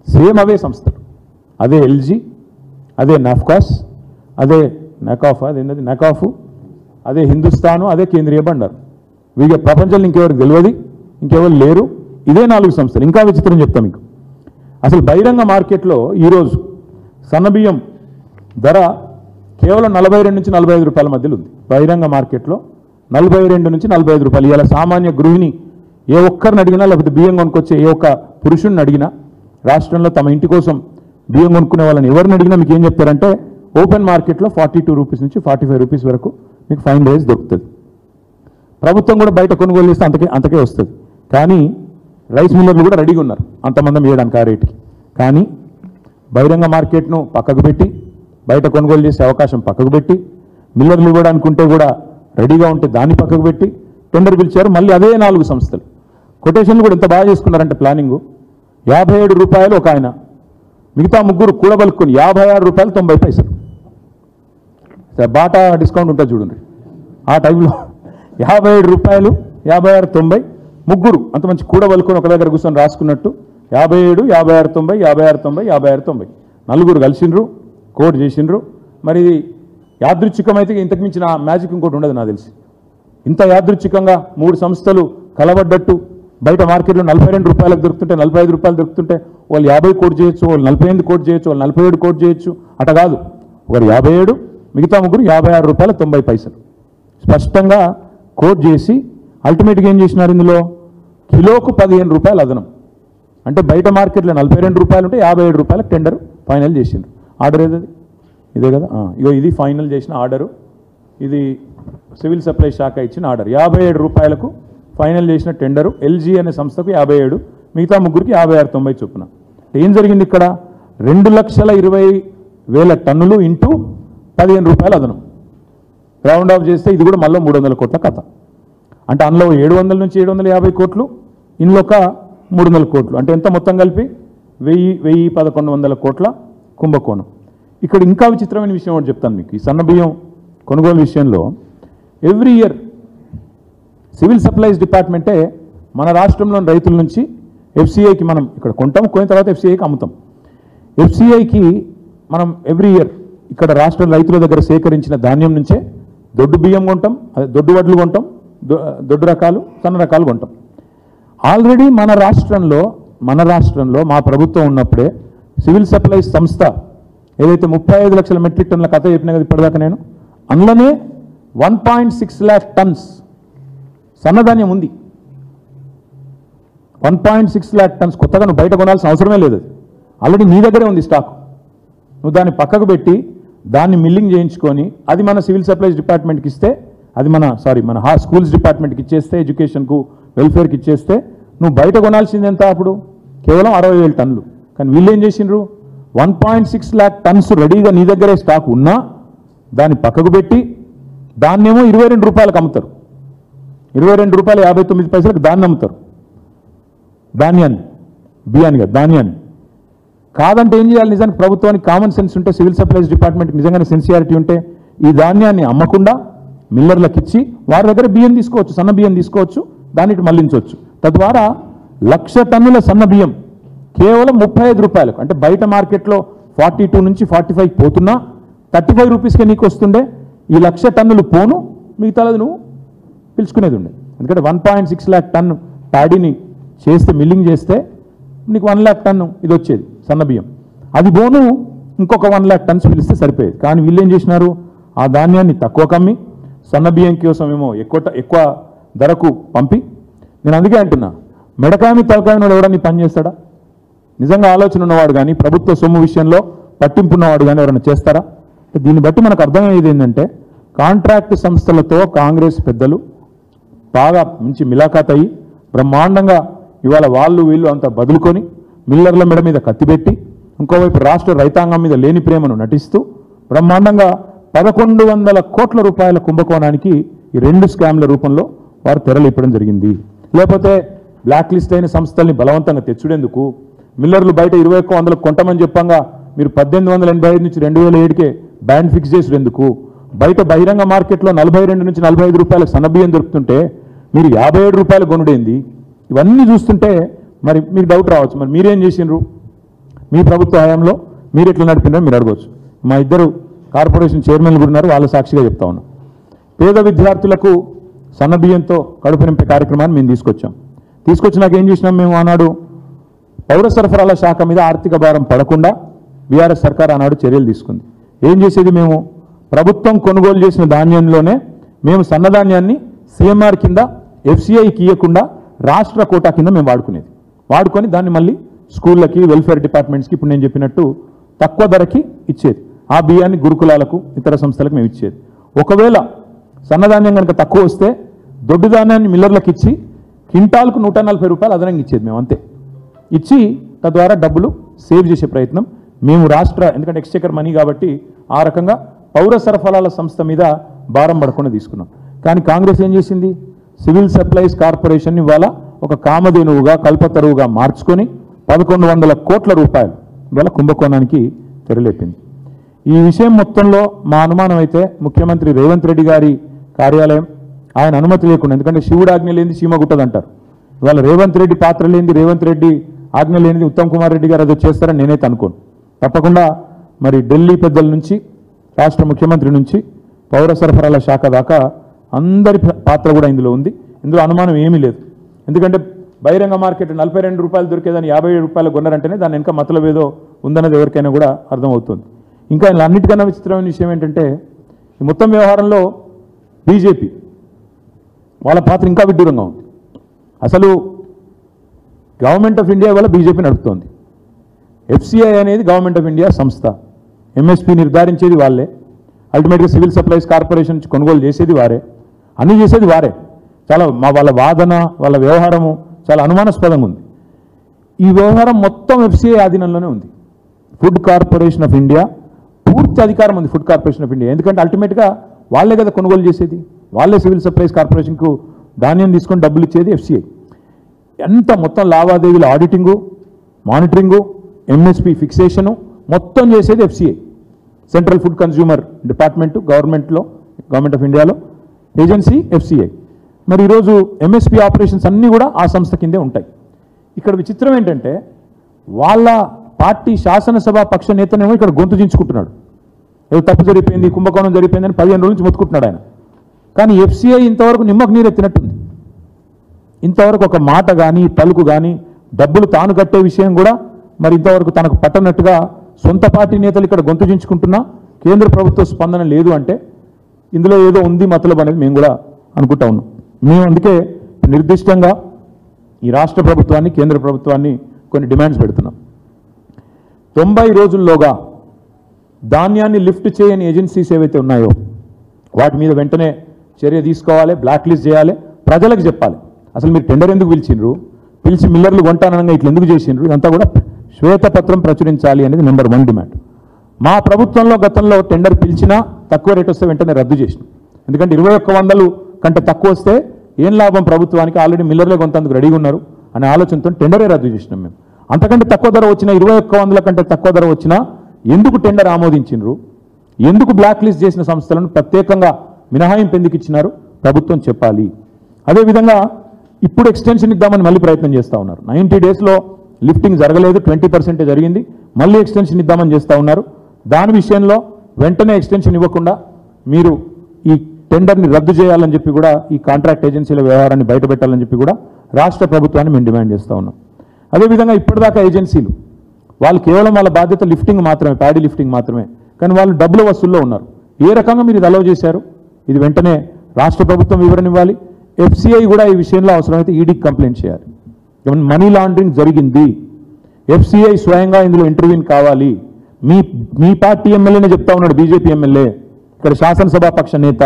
సేమ్ అవే సంస్థలు, అదే ఎల్జీ, అదే నాఫ్కాస్, అదే నకాఫ్, అదే హిందుస్థాను, అదే కేంద్రీయ బండారు. వీళ్ళ ప్రపంచంలో ఇంకెవరికి తెలియదు, ఇంకెవరు లేరు. ఇదే 4 సంస్థలు. ఇంకా విచిత్రం చెప్తాం మీకు. అసలు బహిరంగ మార్కెట్లో ఈరోజు సన్నబియ్యం ధర కేవలం 42 నుంచి 45 రూపాయల మధ్యలో ఉంది. బహిరంగ మార్కెట్లో 42 నుంచి 45 రూపాయలు. ఇలా సామాన్య గృహిణి ఏ ఒక్కరిని అడిగినా, లేకపోతే బియ్యం కొనుక్కొచ్చే ఏ ఒక్క పురుషుడిని అడిగినా రాష్ట్రంలో తమ ఇంటి కోసం బియ్యం కొనుక్కునే వాళ్ళని ఎవరిని అడిగినా మీకు ఏం చెప్తారంటే ఓపెన్ మార్కెట్లో 42 రూపీస్ నుంచి 45 రూపీస్ వరకు మీకు ఫైన్ రైస్ దొరుకుతుంది. ప్రభుత్వం కూడా బయట కొనుగోలు చేస్తే అంతకే వస్తుంది. కానీ రైస్ మిల్లర్లు కూడా రెడీగా ఉన్నారు అంతమందం వేయడానికి ఆ రేటుకి. కానీ బహిరంగ మార్కెట్ను పక్కకు పెట్టి బయట కొనుగోలు చేసే అవకాశం పక్కకు పెట్టి మిల్లర్లు ఇవ్వడానుకుంటే కూడా రెడీగా ఉంటే దాన్ని పక్కకు పెట్టి టెండర్ పిలిచారు. మళ్ళీ అదే 4 సంస్థలు కొటేషన్లు కూడా ఎంత బాగా చేసుకున్నారంటే ప్లానింగు 57 రూపాయలు ఒక ఆయన, మిగతా ముగ్గురు కూడబలుక్కుని 56 రూపాయలు 90 పైసలు. బాటా డిస్కౌంట్ ఉంటుంది చూడండి ఆ టైంలో 57 రూపాయలు 56, 90 ముగ్గురు అంత మంచి కూడబలుకొని ఒక దగ్గర కూర్చొని రాసుకున్నట్టు 57, 56, 90, 56, 90, 56, 90 నలుగురు కలిసిండ్రు, కోడ్ చేసిండ్రు. మరి యాదృచ్ఛికమైతే ఇంతకు మించిన మ్యాజిక్ ఇంకోటి ఉండదు నాకు తెలిసి. ఇంత యాదృచ్ఛికంగా 3 సంస్థలు కలబడ్డట్టు బయట మార్కెట్లో 42 రూపాయలకు దొరుకుతుంటే 45 రూపాయలు దొరుకుతుంటే వాళ్ళు 50 కోట్ చేయొచ్చు, వాళ్ళు 48 కోట్ చేయొచ్చు, వాళ్ళు 47 కోట్ చేయొచ్చు. అట కాదు, ఒకరు 57, మిగతా ముగ్గురు 56 రూపాయల 90 పైసలు స్పష్టంగా కోట్ చేసి అల్టిమేట్గా ఏం చేసినారు, ఇందులో కిలోకు 15 రూపాయలు అదనం. అంటే బయట మార్కెట్లో 42 రూపాయలు ఉంటే 57 రూపాయలకు టెండర్ ఫైనల్ చేసిండ్రు. ఆర్డర్ ఏదది ఇదే కదా, ఇగో ఇది ఫైనల్ చేసిన ఆర్డరు. ఇది సివిల్ సప్లై శాఖ ఇచ్చిన ఆర్డర్. 57 రూపాయలకు ఫైనల్ చేసిన టెండరు. ఎల్జీ అనే సంస్థకు 57, మిగతా ముగ్గురికి 56, 90 చొప్పున. ఏం జరిగింది ఇక్కడ, 2,20,000 టన్నులు ఇంటూ 15 రూపాయలు అదనం. రౌండ్ ఆఫ్ చేస్తే ఇది కూడా మళ్ళీ 300 కోట్ల కథ. అంటే అందులో 700 నుంచి 750 కోట్లు, ఇందులో ఒక 300 కోట్లు. అంటే ఎంత మొత్తం కలిపి 1,100-1,100 కోట్ల కుంభకోణం. ఇక్కడ ఇంకా విచిత్రమైన విషయం ఒకటి చెప్తాను మీకు. ఈ సన్న బియ్యం కొనుగోలు విషయంలో ఎవ్రీ ఇయర్ సివిల్ సప్లైస్ డిపార్ట్మెంటే మన రాష్ట్రంలోని రైతుల నుంచి ఎఫ్సిఐకి మనం ఇక్కడ కొంటాం, కొని తర్వాత ఎఫ్సిఐకి అమ్ముతాం. ఎఫ్సిఐకి మనం ఎవ్రీ ఇయర్ ఇక్కడ రాష్ట్ర రైతుల దగ్గర సేకరించిన ధాన్యం నుంచే దొడ్డు బియ్యం కొంటాం, అదే దొడ్డు వడ్లు కొంటాం, దొడ్డు రకాలు, సన్న రకాలు కొంటాం. ఆల్రెడీ మన రాష్ట్రంలో మా ప్రభుత్వం ఉన్నప్పుడే సివిల్ సప్లైస్ సంస్థ ఏదైతే 35 లక్షల మెట్రిక్ టన్నుల కథ చెప్పినా కదా ఇప్పటిదాకా నేను, అందులోనే 1.6 lakh టన్స్ సన్నధాన్యం ఉంది. 1.6 lakh టన్స్ కొత్తగా నువ్వు బయట కొనాల్సిన అవసరమే లేదు. అది ఆల్రెడీ నీ దగ్గరే ఉంది స్టాక్. నువ్వు దాన్ని పక్కకు పెట్టి దాన్ని మిల్లింగ్ చేయించుకొని అది మన సివిల్ సప్లైస్ డిపార్ట్మెంట్కి ఇస్తే, అది మన స్కూల్స్ డిపార్ట్మెంట్కి ఇచ్చేస్తే, ఎడ్యుకేషన్కు వెల్ఫేర్కి ఇచ్చేస్తే నువ్వు బయట కొనాల్సింది ఎంత అప్పుడు కేవలం 60,000 టన్నులు. కానీ వీళ్ళు ఏం చేసిండ్రు, 1.6 lakh టన్స్ రెడీగా నీ దగ్గరే స్టాక్ ఉన్నా దాన్ని పక్కకు పెట్టి దాన్నేమో 22 రూపాయలకు అమ్ముతారు. 22 రూపాయలు 59 పైసలకు దాన్ని అమ్ముతారు. బియ్యాన్ని కాదు, ధాన్యాన్ని. కాదంటే ఏం చేయాలి, నిజానికి ప్రభుత్వానికి కామన్ సెన్స్ ఉంటే, సివిల్ సప్లైస్ డిపార్ట్మెంట్కి నిజంగానే సిన్సియారిటీ ఉంటే ఈ ధాన్యాన్ని అమ్మకుండా మిల్లర్లకు ఇచ్చి వారి దగ్గర బియ్యం తీసుకోవచ్చు, సన్న బియ్యం తీసుకోవచ్చు, దానికి మళ్లించవచ్చు. తద్వారా 1,00,000 టన్నుల సన్న బియ్యం కేవలం 35 రూపాయలకు, అంటే బయట మార్కెట్లో 42 నుంచి 45 పోతున్నా 35 రూపీస్కే నీకు వస్తుండే. ఈ 1,00,000 టన్నులు పోను, మిగతాది నువ్వు పిలుచుకునేది ఉండే. ఎందుకంటే 1.6 lakh టన్ను ప్యాడీని చేస్తే, మిల్లింగ్ చేస్తే నీకు 1 lakh టన్ను ఇది వచ్చేది సన్న బియ్యం. అది పోను ఇంకొక 1 lakh టన్స్ పిలిస్తే సరిపోయేది. కానీ వీళ్ళు ఏం చేసినారు, ఆ ధాన్యాన్ని తక్కువ కమ్మి సన్న బియ్యం కోసం ఏమో ఎక్కువ ధరకు పంపి. నేను అందుకే అంటున్నా, మెడకాయమి తలకాయని వాడు ఎవడన్నా పని చేస్తాడా? నిజంగా ఆలోచన ఉన్నవాడు కానీ, ప్రభుత్వ సొమ్ము విషయంలో పట్టింపు ఉన్నవాడు కానీ ఎవరైనా చేస్తారా? దీన్ని బట్టి మనకు అర్థమయ్యేది ఏంటంటే, కాంట్రాక్ట్ సంస్థలతో కాంగ్రెస్ పెద్దలు బాగా మంచి మిలాఖాత్ అయ్యి బ్రహ్మాండంగా ఇవాళ వాళ్ళు వీళ్ళు అంతా బదులుకొని మిల్లర్ల మెడ మీద కత్తిపెట్టి, ఇంకోవైపు రాష్ట్ర రైతాంగం మీద లేని ప్రేమను నటిస్తూ బ్రహ్మాండంగా 1,100 కోట్ల రూపాయల కుంభకోణానికి ఈ 2 స్కామ్ల రూపంలో వారు తెరలిప్పడం జరిగింది. లేకపోతే బ్లాక్ లిస్ట్ అయిన సంస్థల్ని బలవంతంగా తెచ్చుడేందుకు, మిల్లర్లు బయట 2100 కొంటమని చెప్పంగా మీరు 1885 నుంచి 2007కే బ్యాన్ ఫిక్స్ చేసేందుకు, బయట బహిరంగ మార్కెట్లో 42 నుంచి 45 రూపాయలకు సన్నబియ్యం దొరుకుతుంటే మీరు 57 రూపాయలు కొనుడేంది? ఇవన్నీ చూస్తుంటే మరి మీకు డౌట్ రావచ్చు, మరి మీరేం చేసిండ్రు, మీ ప్రభుత్వ హయాంలో మీరు ఎట్లా నడిపినారో మీరు అడగవచ్చు. మా ఇద్దరు కార్పొరేషన్ చైర్మన్లు కూడా ఉన్నారు, వాళ్ళ సాక్షిగా చెప్తా ఉన్నాం. పేద విద్యార్థులకు సన్నబియ్యంతో కడుపు నింపే కార్యక్రమాన్ని మేము తీసుకొచ్చినాక ఏం చేసినాం, మేము ఆనాడు పౌర సరఫరాల శాఖ మీద ఆర్థిక భారం పడకుండా బీఆర్ఎస్ సర్కార్ ఆనాడు చర్యలు తీసుకుంది. ఏం చేసేది, మేము ప్రభుత్వం కొనుగోలు చేసిన ధాన్యంలోనే మేము సన్నధాన్యాన్ని సిఎంఆర్ కింద ఎఫ్సిఐకి ఇవ్వకుండా రాష్ట్ర కోటా కింద మేము వాడుకొని దాన్ని మళ్ళీ స్కూళ్ళకి వెల్ఫేర్ డిపార్ట్మెంట్స్కి ఇప్పుడు నేను చెప్పినట్టు తక్కువ ధరకి ఇచ్చేది. ఆ బియ్యాన్ని గురుకులాలకు ఇతర సంస్థలకు మేము ఇచ్చేది. ఒకవేళ సన్నధాన్యం కనుక తక్కువ వస్తే దొడ్డు ధాన్యాన్ని మిల్లర్లకు ఇచ్చి క్వింటాల్కు 140 రూపాయలు అదనంగా ఇచ్చేది మేము, అంతే. ఇచ్చి తద్వారా డబ్బులు సేవ్ చేసే ప్రయత్నం మేము ఎందుకంటే ఎక్స్చెకర్ మనీ కాబట్టి ఆ రకంగా పౌర సరఫరాల సంస్థ మీద భారం పడకుండా తీసుకున్నాం. కానీ కాంగ్రెస్ ఏం చేసింది? సివిల్ సప్లైస్ కార్పొరేషన్ ఇవాళ ఒక కామధేనువుగా కల్పతరువుగా మార్చుకొని 1100 కోట్ల రూపాయలు ఇవాళ కుంభకోణానికి తెరలేపింది. ఈ విషయం మొత్తంలో మా అనుమానం అయితే ముఖ్యమంత్రి రేవంత్ రెడ్డి గారి కార్యాలయం ఆయన అనుమతి లేకుండా, ఎందుకంటే శివుడు ఆజ్ఞ లేనిది సీమ గుట్టదంటారు. ఇవాళ రేవంత్ రెడ్డి పాత్ర లేనిది, రేవంత్ రెడ్డి ఆజ్ఞ లేనిది ఉత్తమ్ కుమార్ రెడ్డి గారు అది చేస్తారని నేనైతే అనుకోను. తప్పకుండా మరి ఢిల్లీ పెద్దల నుంచి రాష్ట్ర ముఖ్యమంత్రి నుంచి పౌర సరఫరాల శాఖ దాకా అందరి పాత్ర కూడా ఇందులో ఉంది. ఇందులో అనుమానం ఏమీ లేదు. ఎందుకంటే బహిరంగ మార్కెట్ 42 రూపాయలు దొరికేదాన్ని 57 రూపాయలు కొన్నారంటేనే దాని వెనక మతలబ్ ఏదో ఉందన్నది ఎవరికైనా కూడా అర్థమవుతుంది. ఇంకా ఇలా అన్నిటికన్నా విచిత్రమైన విషయం ఏంటంటే ఈ మొత్తం వ్యవహారంలో బీజేపీ వాళ్ళ పాత్ర ఇంకా విడ్డూరంగా ఉంది. అసలు గవర్నమెంట్ ఆఫ్ ఇండియా వల్ల బీజేపీ నడుపుతోంది. ఎఫ్సిఐ అనేది గవర్నమెంట్ ఆఫ్ ఇండియా సంస్థ. ఎంఎస్పీ నిర్ధారించేది వాళ్ళే, అల్టిమేట్గా సివిల్ సప్లైస్ కార్పొరేషన్ నుంచి కొనుగోలు చేసేది వారే, అన్నీ చేసేది వారే. చాలా వాళ్ళ వాదన, వాళ్ళ వ్యవహారము చాలా అనుమానాస్పదంగా ఉంది. ఈ వ్యవహారం మొత్తం ఎఫ్సిఐ ఆధీనంలోనే ఉంది. ఫుడ్ కార్పొరేషన్ ఆఫ్ ఇండియా పూర్తి అధికారం ఉంది ఫుడ్ కార్పొరేషన్ ఆఫ్ ఇండియా. ఎందుకంటే అల్టిమేట్గా వాళ్ళే కదా కొనుగోలు చేసేది, వాళ్ళే సివిల్ సప్లైస్ కార్పొరేషన్కు ధాన్యం తీసుకొని డబ్బులు ఇచ్చేది ఎఫ్సిఐ. ఎంత మొత్తం లావాదేవీల ఆడిటింగు, మానిటరింగు, ఎంఎస్పీ ఫిక్సేషను మొత్తం చేసేది FCI. Central food consumer department government of ఇండియాలో ఏజెన్సీ ఎఫ్సిఐ. మరి ఈరోజు ఎంఎస్పీ ఆపరేషన్స్ అన్నీ కూడా ఆ సంస్థ కిందే ఉంటాయి. ఇక్కడ విచిత్రం ఏంటంటే వాళ్ళ పార్టీ శాసనసభ పక్ష నేతనేమో ఇక్కడ గొంతు చించుకుంటున్నాడు. ఏదో తప్పు జరిగిపోయింది, కుంభకోణం జరిగిపోయిందని 15 రోజుల నుంచి మొత్తుకుంటున్నాడు ఆయన. కానీ ఎఫ్సిఐ ఇంతవరకు నిమ్మకు నీరెత్తినట్టుంది. ఇంతవరకు ఒక మాట కానీ పలుకు కానీ డబ్బులు తాను కట్టే విషయం కూడా మరి ఇంతవరకు తనకు పట్టనట్టుగా సొంత పార్టీ నేతలు ఇక్కడ గొంతు చించుకుంటున్నా కేంద్ర ప్రభుత్వ స్పందన లేదు అంటే ఇందులో ఏదో ఉంది మతలబ్ అనేది మేము కూడా అనుకుంటా ఉన్నాం. మేము అందుకే నిర్దిష్టంగా ఈ రాష్ట్ర ప్రభుత్వాన్ని, కేంద్ర ప్రభుత్వాన్ని కొన్ని డిమాండ్స్ పెడుతున్నాం. 90 రోజుల్లోగా ధాన్యాన్ని లిఫ్ట్ చేయని ఏజెన్సీస్ ఏవైతే ఉన్నాయో వాటి మీద వెంటనే చర్య తీసుకోవాలి, బ్లాక్ లిస్ట్ చేయాలి, ప్రజలకు చెప్పాలి. అసలు మీరు టెండర్ ఎందుకు పిలిచి మిల్లర్లు కొంటానగా ఇట్లా ఎందుకు చేసిండ్రు, ఇదంతా కూడా శ్వేతపత్రం ప్రచురించాలి అనేది నెంబర్ 1 డిమాండ్. మా ప్రభుత్వంలో గతంలో టెండర్ పిలిచినా తక్కువ రేట్ వస్తే వెంటనే రద్దు చేసినాం. ఎందుకంటే 2100 కంటే తక్కువ వస్తే ఏం లాభం ప్రభుత్వానికి, ఆల్రెడీ మిల్లర్లే కొంతందుకు రెడీగా ఉన్నారు అనే ఆలోచనతో టెండరే రద్దు చేసినాం మేము. అంతకంటే తక్కువ ధర వచ్చినా 2100 కంటే తక్కువ ధర వచ్చినా ఎందుకు టెండర్ ఆమోదించినారు, ఎందుకు బ్లాక్ లిస్ట్ చేసిన సంస్థలను ప్రత్యేకంగా మినహాయింపు ఎందుకు ఇచ్చినారు ప్రభుత్వం చెప్పాలి. అదేవిధంగా ఇప్పుడు ఎక్స్టెన్షన్ ఇద్దామని మళ్ళీ ప్రయత్నం చేస్తూ ఉన్నారు. 90 డేస్లో లిఫ్టింగ్ జరగలేదు, 20% జరిగింది, మళ్ళీ ఎక్స్టెన్షన్ ఇద్దామని చేస్తూ ఉన్నారు. దాని విషయంలో వెంటనే ఎక్స్టెన్షన్ ఇవ్వకుండా మీరు ఈ టెండర్ని రద్దు చేయాలని చెప్పి కూడా ఈ కాంట్రాక్ట్ ఏజెన్సీల వ్యవహారాన్ని బయటపెట్టాలని చెప్పి కూడా రాష్ట్ర ప్రభుత్వాన్ని మేము డిమాండ్ చేస్తూ ఉన్నాం. అదేవిధంగా ఇప్పటిదాకా ఏజెన్సీలు వాళ్ళు కేవలం వాళ్ళ బాధ్యత లిఫ్టింగ్ మాత్రమే, ప్యాడీ లిఫ్టింగ్ మాత్రమే, కానీ వాళ్ళు డబ్బుల వసూల్లో ఉన్నారు. ఏ రకంగా మీరు ఇది అలౌ చేశారు, ఇది వెంటనే రాష్ట్ర ప్రభుత్వం వివరణ ఇవ్వాలి. ఎఫ్సిఐ కూడా ఈ విషయంలో అవసరమైతే ఈడీకి కంప్లైంట్ చేయాలి. మనీ లాండరింగ్ జరిగింది, ఎఫ్సిఐ స్వయంగా ఇందులో ఇంటర్వ్యూన్ కావాలి. మీ పార్టీ ఎమ్మెల్యేనే చెప్తా ఉన్నాడు, బీజేపీ ఎమ్మెల్యే ఇక్కడ శాసనసభ పక్ష నేత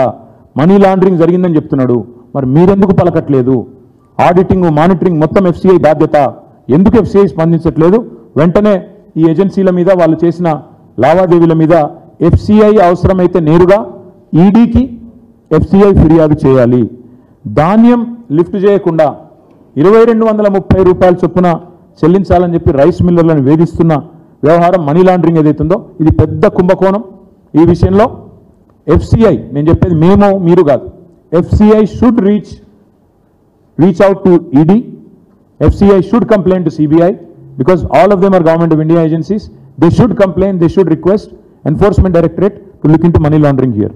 మనీ లాండరింగ్ జరిగిందని చెప్తున్నాడు. మరి మీరెందుకు పలకట్లేదు? ఆడిటింగ్, మానిటరింగ్ మొత్తం ఎఫ్సిఐ బాధ్యత, ఎందుకు ఎఫ్సిఐ స్పందించట్లేదు? వెంటనే ఈ ఏజెన్సీల మీద వాళ్ళు చేసిన లావాదేవీల మీద ఎఫ్సిఐ అవసరమైతే నేరుగా ఈడీకి ఎఫ్సిఐ ఫిర్యాదు చేయాలి. ధాన్యం లిఫ్ట్ చేయకుండా 2230 రూపాయల చొప్పున చెల్లించాలని చెప్పి రైస్ మిల్లర్లను వేధిస్తున్న వ్యవహారం, మనీ లాండరింగ్ ఏదైతుందో ఇది పెద్ద కుంభకోణం. ఈ విషయంలో ఎఫ్సిఐ, నేను చెప్పేది మేము మీరు కాదు, FCI should reach out to ED, FCI should complaint to CBI because all of them are government of India agencies. They should complain, they should request enforcement directorate to look into money laundering here.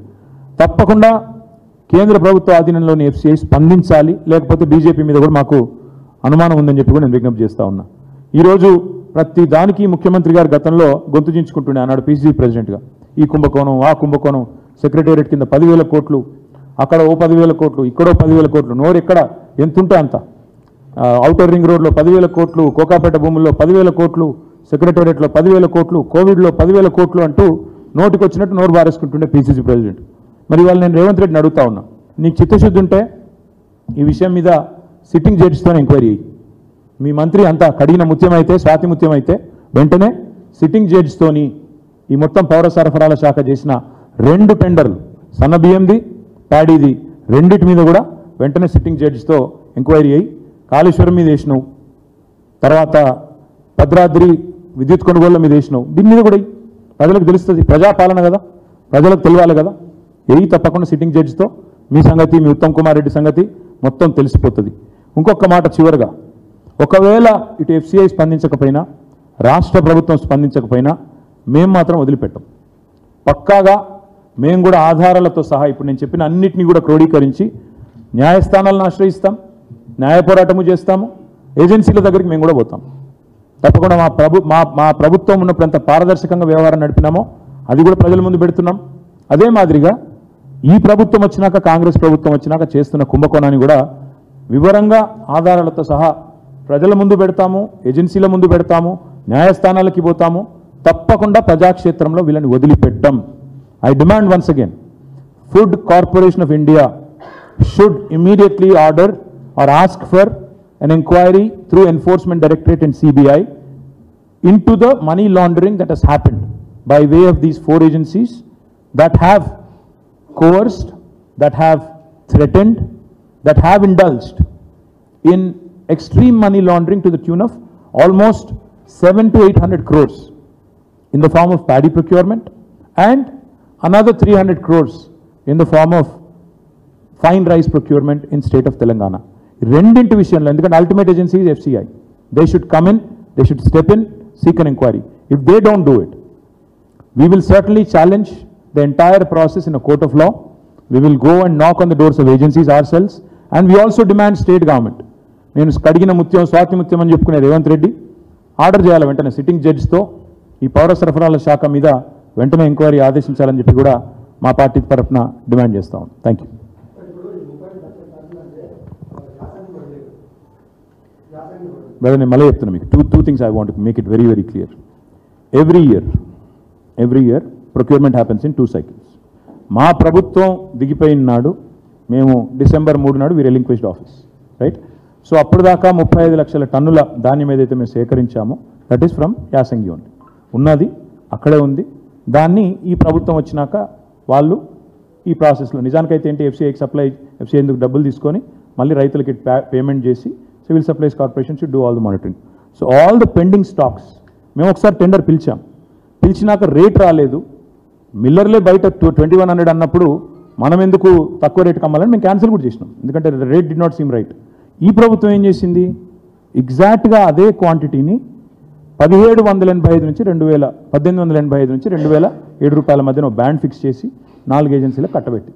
తప్పకుండా కేంద్ర ప్రభుత్వ ఆధీనంలోని ఎఫ్సిఐ స్పందించాలి, లేకపోతే బీజేపీ మీద కూడా మాకు అనుమానం ఉందని చెప్పి కూడా నేను విజ్ఞప్తి చేస్తా ఉన్నా. ఈరోజు ప్రతి దానికి ముఖ్యమంత్రి గారు గతంలో గొంతు చించుకుంటుండే అన్నాడు పిసిసి ప్రెసిడెంట్గా. ఈ కుంభకోణం, ఆ కుంభకోణం, సెక్రటేరియట్ కింద 10,000 కోట్లు, అక్కడ ఓ 10,000 కోట్లు, ఇక్కడో 10,000 కోట్లు, నోరు ఎక్కడ ఎంత ఉంటే అంత. ఔటర్ రింగ్ రోడ్లో 10,000 కోట్లు, కోకాపేట భూముల్లో 10,000 కోట్లు, సెక్రటేరియట్లో 10,000 కోట్లు, కోవిడ్లో 10,000 కోట్లు అంటూ నోటికి వచ్చినట్టు నోరు బారేసుకుంటుండే పీసీసీ ప్రెసిడెంట్. మరి వాళ్ళు నేను రేవంత్ రెడ్డిని అడుగుతా ఉన్నా, నీకు చిత్తశుద్ధి ఉంటే ఈ విషయం మీద సిట్టింగ్ జడ్జితో ఎంక్వైరీ. మీ మంత్రి అంతా కడిగిన ముత్యమైతే, స్వాతి ముత్యమైతే వెంటనే సిట్టింగ్ జడ్జితోని ఈ మొత్తం పౌర సరఫరాల శాఖ చేసిన 2 టెండర్లు, సన్న బియ్యంది, ప్యాడీది, రెండింటి మీద కూడా వెంటనే సిట్టింగ్ జడ్జితో ఎంక్వైరీ అయ్యి, కాళేశ్వరం మీద వేసినావు, తర్వాత భద్రాద్రి విద్యుత్ కొనుగోళ్ల మీద వేసినావు, దీని మీద కూడా ప్రజలకు తెలుస్తుంది. ప్రజాపాలన కదా, ప్రజలకు తెలియాలి కదా. తప్పకుండా సిట్టింగ్ జడ్జితో మీ సంగతి, మీ ఉత్తమ్ కుమార్ రెడ్డి సంగతి మొత్తం తెలిసిపోతుంది. ఇంకొక మాట చివరిగా, ఒకవేళ ఇటు FCI స్పందించకపోయినా, రాష్ట్ర ప్రభుత్వం స్పందించకపోయినా మేము మాత్రం వదిలిపెట్టాం. పక్కాగా మేము కూడా ఆధారాలతో సహా ఇప్పుడు నేను చెప్పిన అన్నిటినీ కూడా క్రోడీకరించి న్యాయస్థానాలను ఆశ్రయిస్తాం, న్యాయ పోరాటము చేస్తాము, ఏజెన్సీల దగ్గరికి మేము కూడా పోతాం. తప్పకుండా మా ప్రభుత్వం ఉన్నప్పుడు ఎంత పారదర్శకంగా వ్యవహారం నడిపినామో అది కూడా ప్రజల ముందు పెడుతున్నాం. అదే మాదిరిగా ఈ ప్రభుత్వం వచ్చినాక, కాంగ్రెస్ ప్రభుత్వం వచ్చినాక చేస్తున్న కుంభకోణాన్ని కూడా వివరంగా ఆధారాలతో సహా ప్రజల ముందు పెడతాము, ఏజెన్సీల ముందు పెడతాము, న్యాయస్థానాలకి పోతాము. తప్పకుండా ప్రజాక్షేత్రంలో వీళ్ళని వదిలిపెట్టాం. I demand once again, Food Corporation of India should immediately order or ask for an inquiry through Enforcement Directorate and CBI into the money laundering that has happened by way of these 4 agencies that have coerced, that have threatened, that have indulged in extreme money laundering to the tune of almost 700 to 800 crores in the form of paddy procurement and another 300 crores in the form of fine rice procurement in state of Telangana. రెండింటి విషయంలో, ఎందుకంటే ultimate agency is FCI, they should come in, they should step in, seek an inquiry. If they don't do it, we will certainly challenge the entire process in a court of law. We will go and knock on the doors of agencies ourselves, and we also demand state government. నేను కడిగిన ముత్యం, స్వాతి ముత్యం అని చెప్పుకునే రేవంత్ రెడ్డి ఆర్డర్ చేయాలి వెంటనే సిట్టింగ్ జడ్జితో ఈ పౌర సరఫరాల శాఖ మీద వెంటనే ఎంక్వైరీ ఆదేశించాలని చెప్పి కూడా మా పార్టీ తరఫున డిమాండ్ చేస్తాం. Thank you. బ్రదర్, నేను మళ్ళీ చెప్తున్నా మీకు two things I want to make it very very clear. Every year procurement happens in 2 cycles. మా ప్రభుత్వం దిగిపోయిన నాడు మేము December 3 నాడు వి రిలింక్విష్డ్ ఆఫీస్, రైట్? సో అప్పుడు దాకా 35 లక్షల టన్నుల ధాన్యం ఏదైతే మేము సేకరించామో దట్ ఈస్ ఫ్రమ్ యాసంగి ఓన్లీ, ఉన్నది అక్కడే ఉంది. దాన్ని ఈ ప్రభుత్వం వచ్చినాక వాళ్ళు ఈ ప్రాసెస్లో నిజానికైతే ఏంటి, FCI ఎందుకు డబ్బులు తీసుకొని మళ్ళీ రైతులకి పేమెంట్ చేసి civil supplies corporation should do all the monitoring. So all the pending stocks మేము ఒకసారి టెండర్ పిలిచినాక రేట్ రాలేదు, మిల్లర్లే బయట 2100 అన్నప్పుడు మనం ఎందుకు తక్కువ రేటుకి అమ్మాలని మేము క్యాన్సిల్ కూడా చేసినాం, ఎందుకంటే rate did not seem right. ఈ ప్రభుత్వం ఏం చేసింది, ఎగ్జాక్ట్గా అదే క్వాంటిటీని 1785 నుంచి 1885 నుంచి 2007 రూపాయల మధ్యన బ్యాండ్ ఫిక్స్ చేసి 4 ఏజెన్సీలకు కట్టబెట్టి.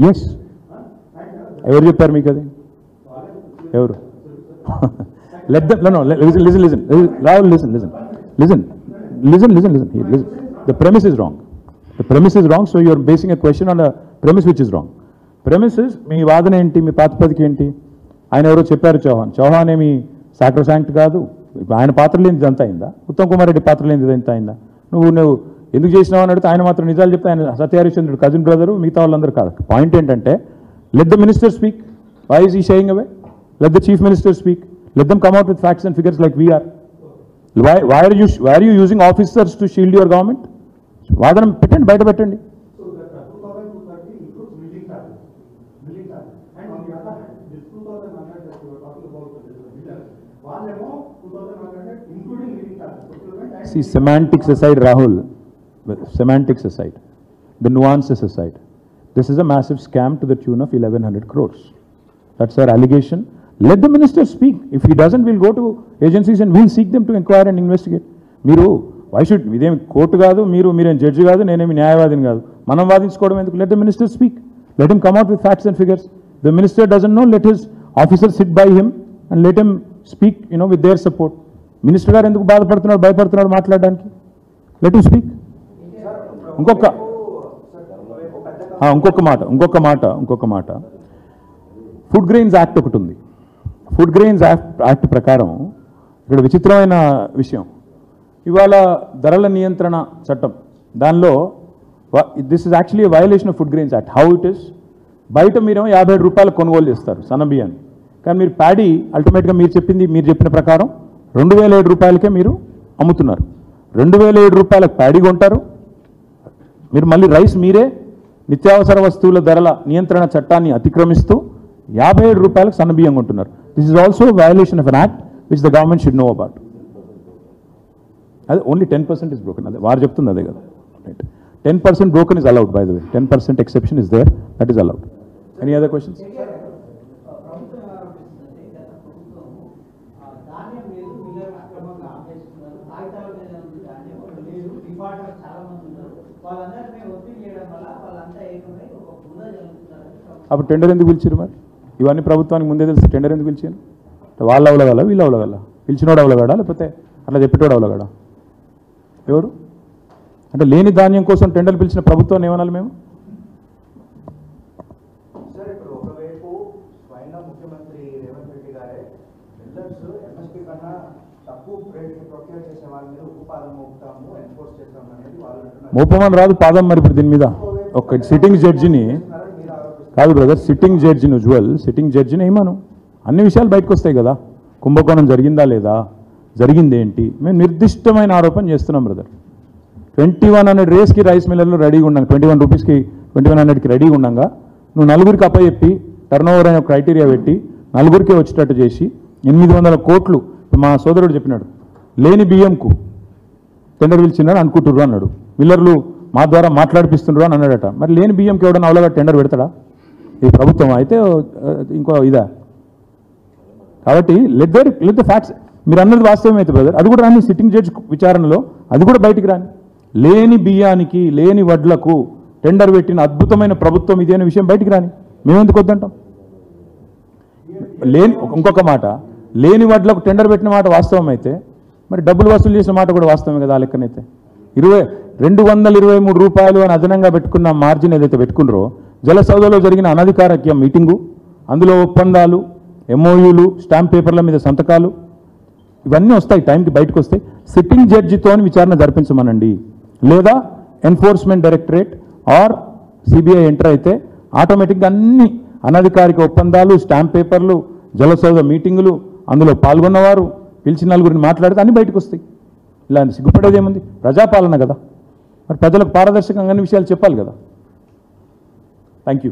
ఎస్, ఎవరు చెప్పారు మీకు అది? ఎవరు? Let them, no, listen. Rahul, listen. The premise is wrong. So you are basing a question on a premise which is wrong. Premise is, మీ వాదన ఏంటి, మీ ప్రాతిపదిక ఏంటి? ఆయన ఎవరో చెప్పారు, చౌహాన్ ఏమి సాక్రోసాంక్ట్ కాదు. ఆయన పాత్ర లేనిది అంత అయిందా? ఉత్తమ్ కుమార్ రెడ్డి పాత్ర లేనిది ఎంత అయిందా? నువ్వు ఎందుకు చేసినావు అని అడిగితే ఆయన మాత్రం నిజాలు చెప్తే ఆయన సత్యహరిశ్చంద్రుడు కజిన్ బ్రదరు, మిగతా వాళ్ళందరూ కాదు. పాయింట్ ఏంటంటే, let the minister speak. Why is he shying away? Let the chief minister speak. Let them come out with facts and figures like we are. Why are you using officers to shield your government? వాదన పెట్టండి, బయట పెట్టండి. So that 2230 includes milling charges. And on the other hand, this 2100 that you were talking about, వాళ్ళేమో 2100 including milling charges. See, semantics aside, Rahul, semantics aside, the nuances aside, this is a massive scam to the tune of 1100 crores. That's our allegation. Let the minister speak. If he doesn't, we'll go to agencies and we'll seek them to inquire and investigate. మీరు why should ఇదేమి కోర్టు కాదు, మీరేం జడ్జి కాదు, నేనేమి న్యాయవాదిని కాదు, మనం వాదించుకోవడం ఎందుకు? Let the minister speak. Let him come out with facts and figures. The minister doesn't know, let his officers sit by him and let him speak, with their support. Minister గారు ఎందుకు భయపడుతున్నాడు మాట్లాడడానికి? Let him speak. ఇంకొక మాట ఫుడ్ గ్రెయిన్స్ యాక్ట్ ఒకటి ఉంది. ఫుడ్ గ్రెయిన్స్ యాక్ట్ ప్రకారం ఇక్కడ విచిత్రమైన విషయం, ఇవాళ ధరల నియంత్రణ చట్టం దానిలో this is actually violation of food grains act. How it is, బయట మీరేమో 57 రూపాయలు కొనుగోలు చేస్తారు సన్న బియ్యాన్ని, కానీ మీరు ప్యాడీ అల్టిమేట్గా మీరు చెప్పిన ప్రకారం 2007 రూపాయలకే మీరు అమ్ముతున్నారు. 2007 రూపాయలకు ప్యాడీ కొంటారు మీరు, మళ్ళీ రైస్ మీరే నిత్యావసర వస్తువుల ధరల నియంత్రణ చట్టాన్ని అతిక్రమిస్తూ 57 రూపాయలకు సన్న బియ్యం కొంటున్నారు. This is also violation of an act which the government should know about. అదే ఓన్లీ 10% ఇస్ బ్రోకెన్, అదే వారు చెప్తుంది అదే కదా. Right, 10% broken is allowed, by the way. 10% exception is there, that is allowed. Any other questions? అప్పుడు టెండర్ ఎందుకు పిలిచారు మరి? ఇవన్నీ ప్రభుత్వానికి ముందే తెలిసి టెండర్ ఎందుకు పిలిచారు? వాళ్ళు అవలగల వీళ్ళు అవలగల, పిలిచినోడు అవలగాడా లేకపోతే అట్లా చెప్పేటోడు అవలగాడా? ఎవరు అంటే లేని ధాన్యం కోసం టెండర్ పిలిచిన ప్రభుత్వాన్ని ఏమనాలి మేము? సార్, ఇప్పుడు ఒకవైపు స్వయం ముఖ్యమంత్రి రేవంత్ రెడ్డి గారే మిల్లర్స్ ఎంఎస్పీ కన్నా తక్కువ రేట్కి ప్రొక్యూర్ చేసే వాళ్ళ మీద ఉప్పు పాదం మోపుతాము, ఎన్ఫోర్స్ చేస్తాము అనేది వాళ్ళు అంటున్నారు. మోపమని రాదు పాదం. మరి ఇప్పుడు దీని మీద ఒక సిట్టింగ్ జడ్జిని కాదు బ్రదర్, సిట్టింగ్ జడ్జిని సిట్టింగ్ జడ్జిని ఏమను, అన్ని విషయాలు బయటకు వస్తాయి కదా. కుంభకోణం జరిగిందా లేదా, జరిగింది ఏంటి, మేము నిర్దిష్టమైన ఆరోపణ చేస్తున్నాం బ్రదర్. 2100 రేస్కి రైస్ మిల్లర్లు రెడీగా ఉండగా, 21 రూపీస్కి 2100కి రెడీగా ఉండగా నువ్వు నలుగురికి అప్పచెప్పి టర్న్ ఓవర్ అనే క్రైటీరియా పెట్టి నలుగురికే వచ్చేటట్టు చేసి 800 కోట్లు మా సోదరుడు చెప్పినాడు, లేని బియ్యంకు టెండర్ పిలిచినాడు అనుకుంటుర్రు అన్నాడు. మిల్లర్లు మా ద్వారా మాట్లాడిపిస్తుండ్రు అని అన్నాడట. మరి లేని బియ్యంకి ఎవడన్నా అవలగా టెండర్ పెడతాడా? ఇది ప్రభుత్వం అయితే ఇంకో ఇదా? కాబట్టి లెట్ ద ఫ్యాక్ట్స్, మీరు అన్నది వాస్తవం అయితే బ్రదర్, అది కూడా రాని సిట్టింగ్ జడ్జ్ విచారణలో అది కూడా బయటికి రాని. లేని బియ్యానికి లేని వడ్లకు టెండర్ పెట్టిన అద్భుతమైన ప్రభుత్వం ఇది అనే విషయం బయటికి రాని. మేమెందుకు వద్దంటాం? ఇంకొక మాట, లేని వడ్లకు టెండర్ పెట్టిన మాట వాస్తవం అయితే మరి డబ్బులు వసూలు చేసిన మాట కూడా వాస్తవమే కదా. ఆ లెక్కనైతే 223 రూపాయలు అని అదనంగా పెట్టుకున్న మార్జిన్ ఏదైతే పెట్టుకున్నారో, జలసౌదలో జరిగిన అనధికారిక మీటింగు, అందులో ఒప్పందాలు, ఎంఓయూలు, స్టాంప్ పేపర్ల మీద సంతకాలు ఇవన్నీ వస్తాయి, టైంకి బయటకు వస్తాయి. సిట్టింగ్ జడ్జితో విచారణ జరిపించమనండి, లేదా Enforcement Directorate or CBI enter అయితే ఆటోమేటిక్గా అన్ని అనధికారిక ఒప్పందాలు, స్టాంప్ పేపర్లు, జలసౌద మీటింగులు, అందులో పాల్గొన్నవారు పిలిచిన నలుగురిని మాట్లాడితే అన్ని బయటకు వస్తాయి. ఇలా సిగ్గుపడేది ఏముంది? ప్రజాపాలన కదా, మరి ప్రజలకు పారదర్శకంగా అన్ని విషయాలు చెప్పాలి కదా. Thank you.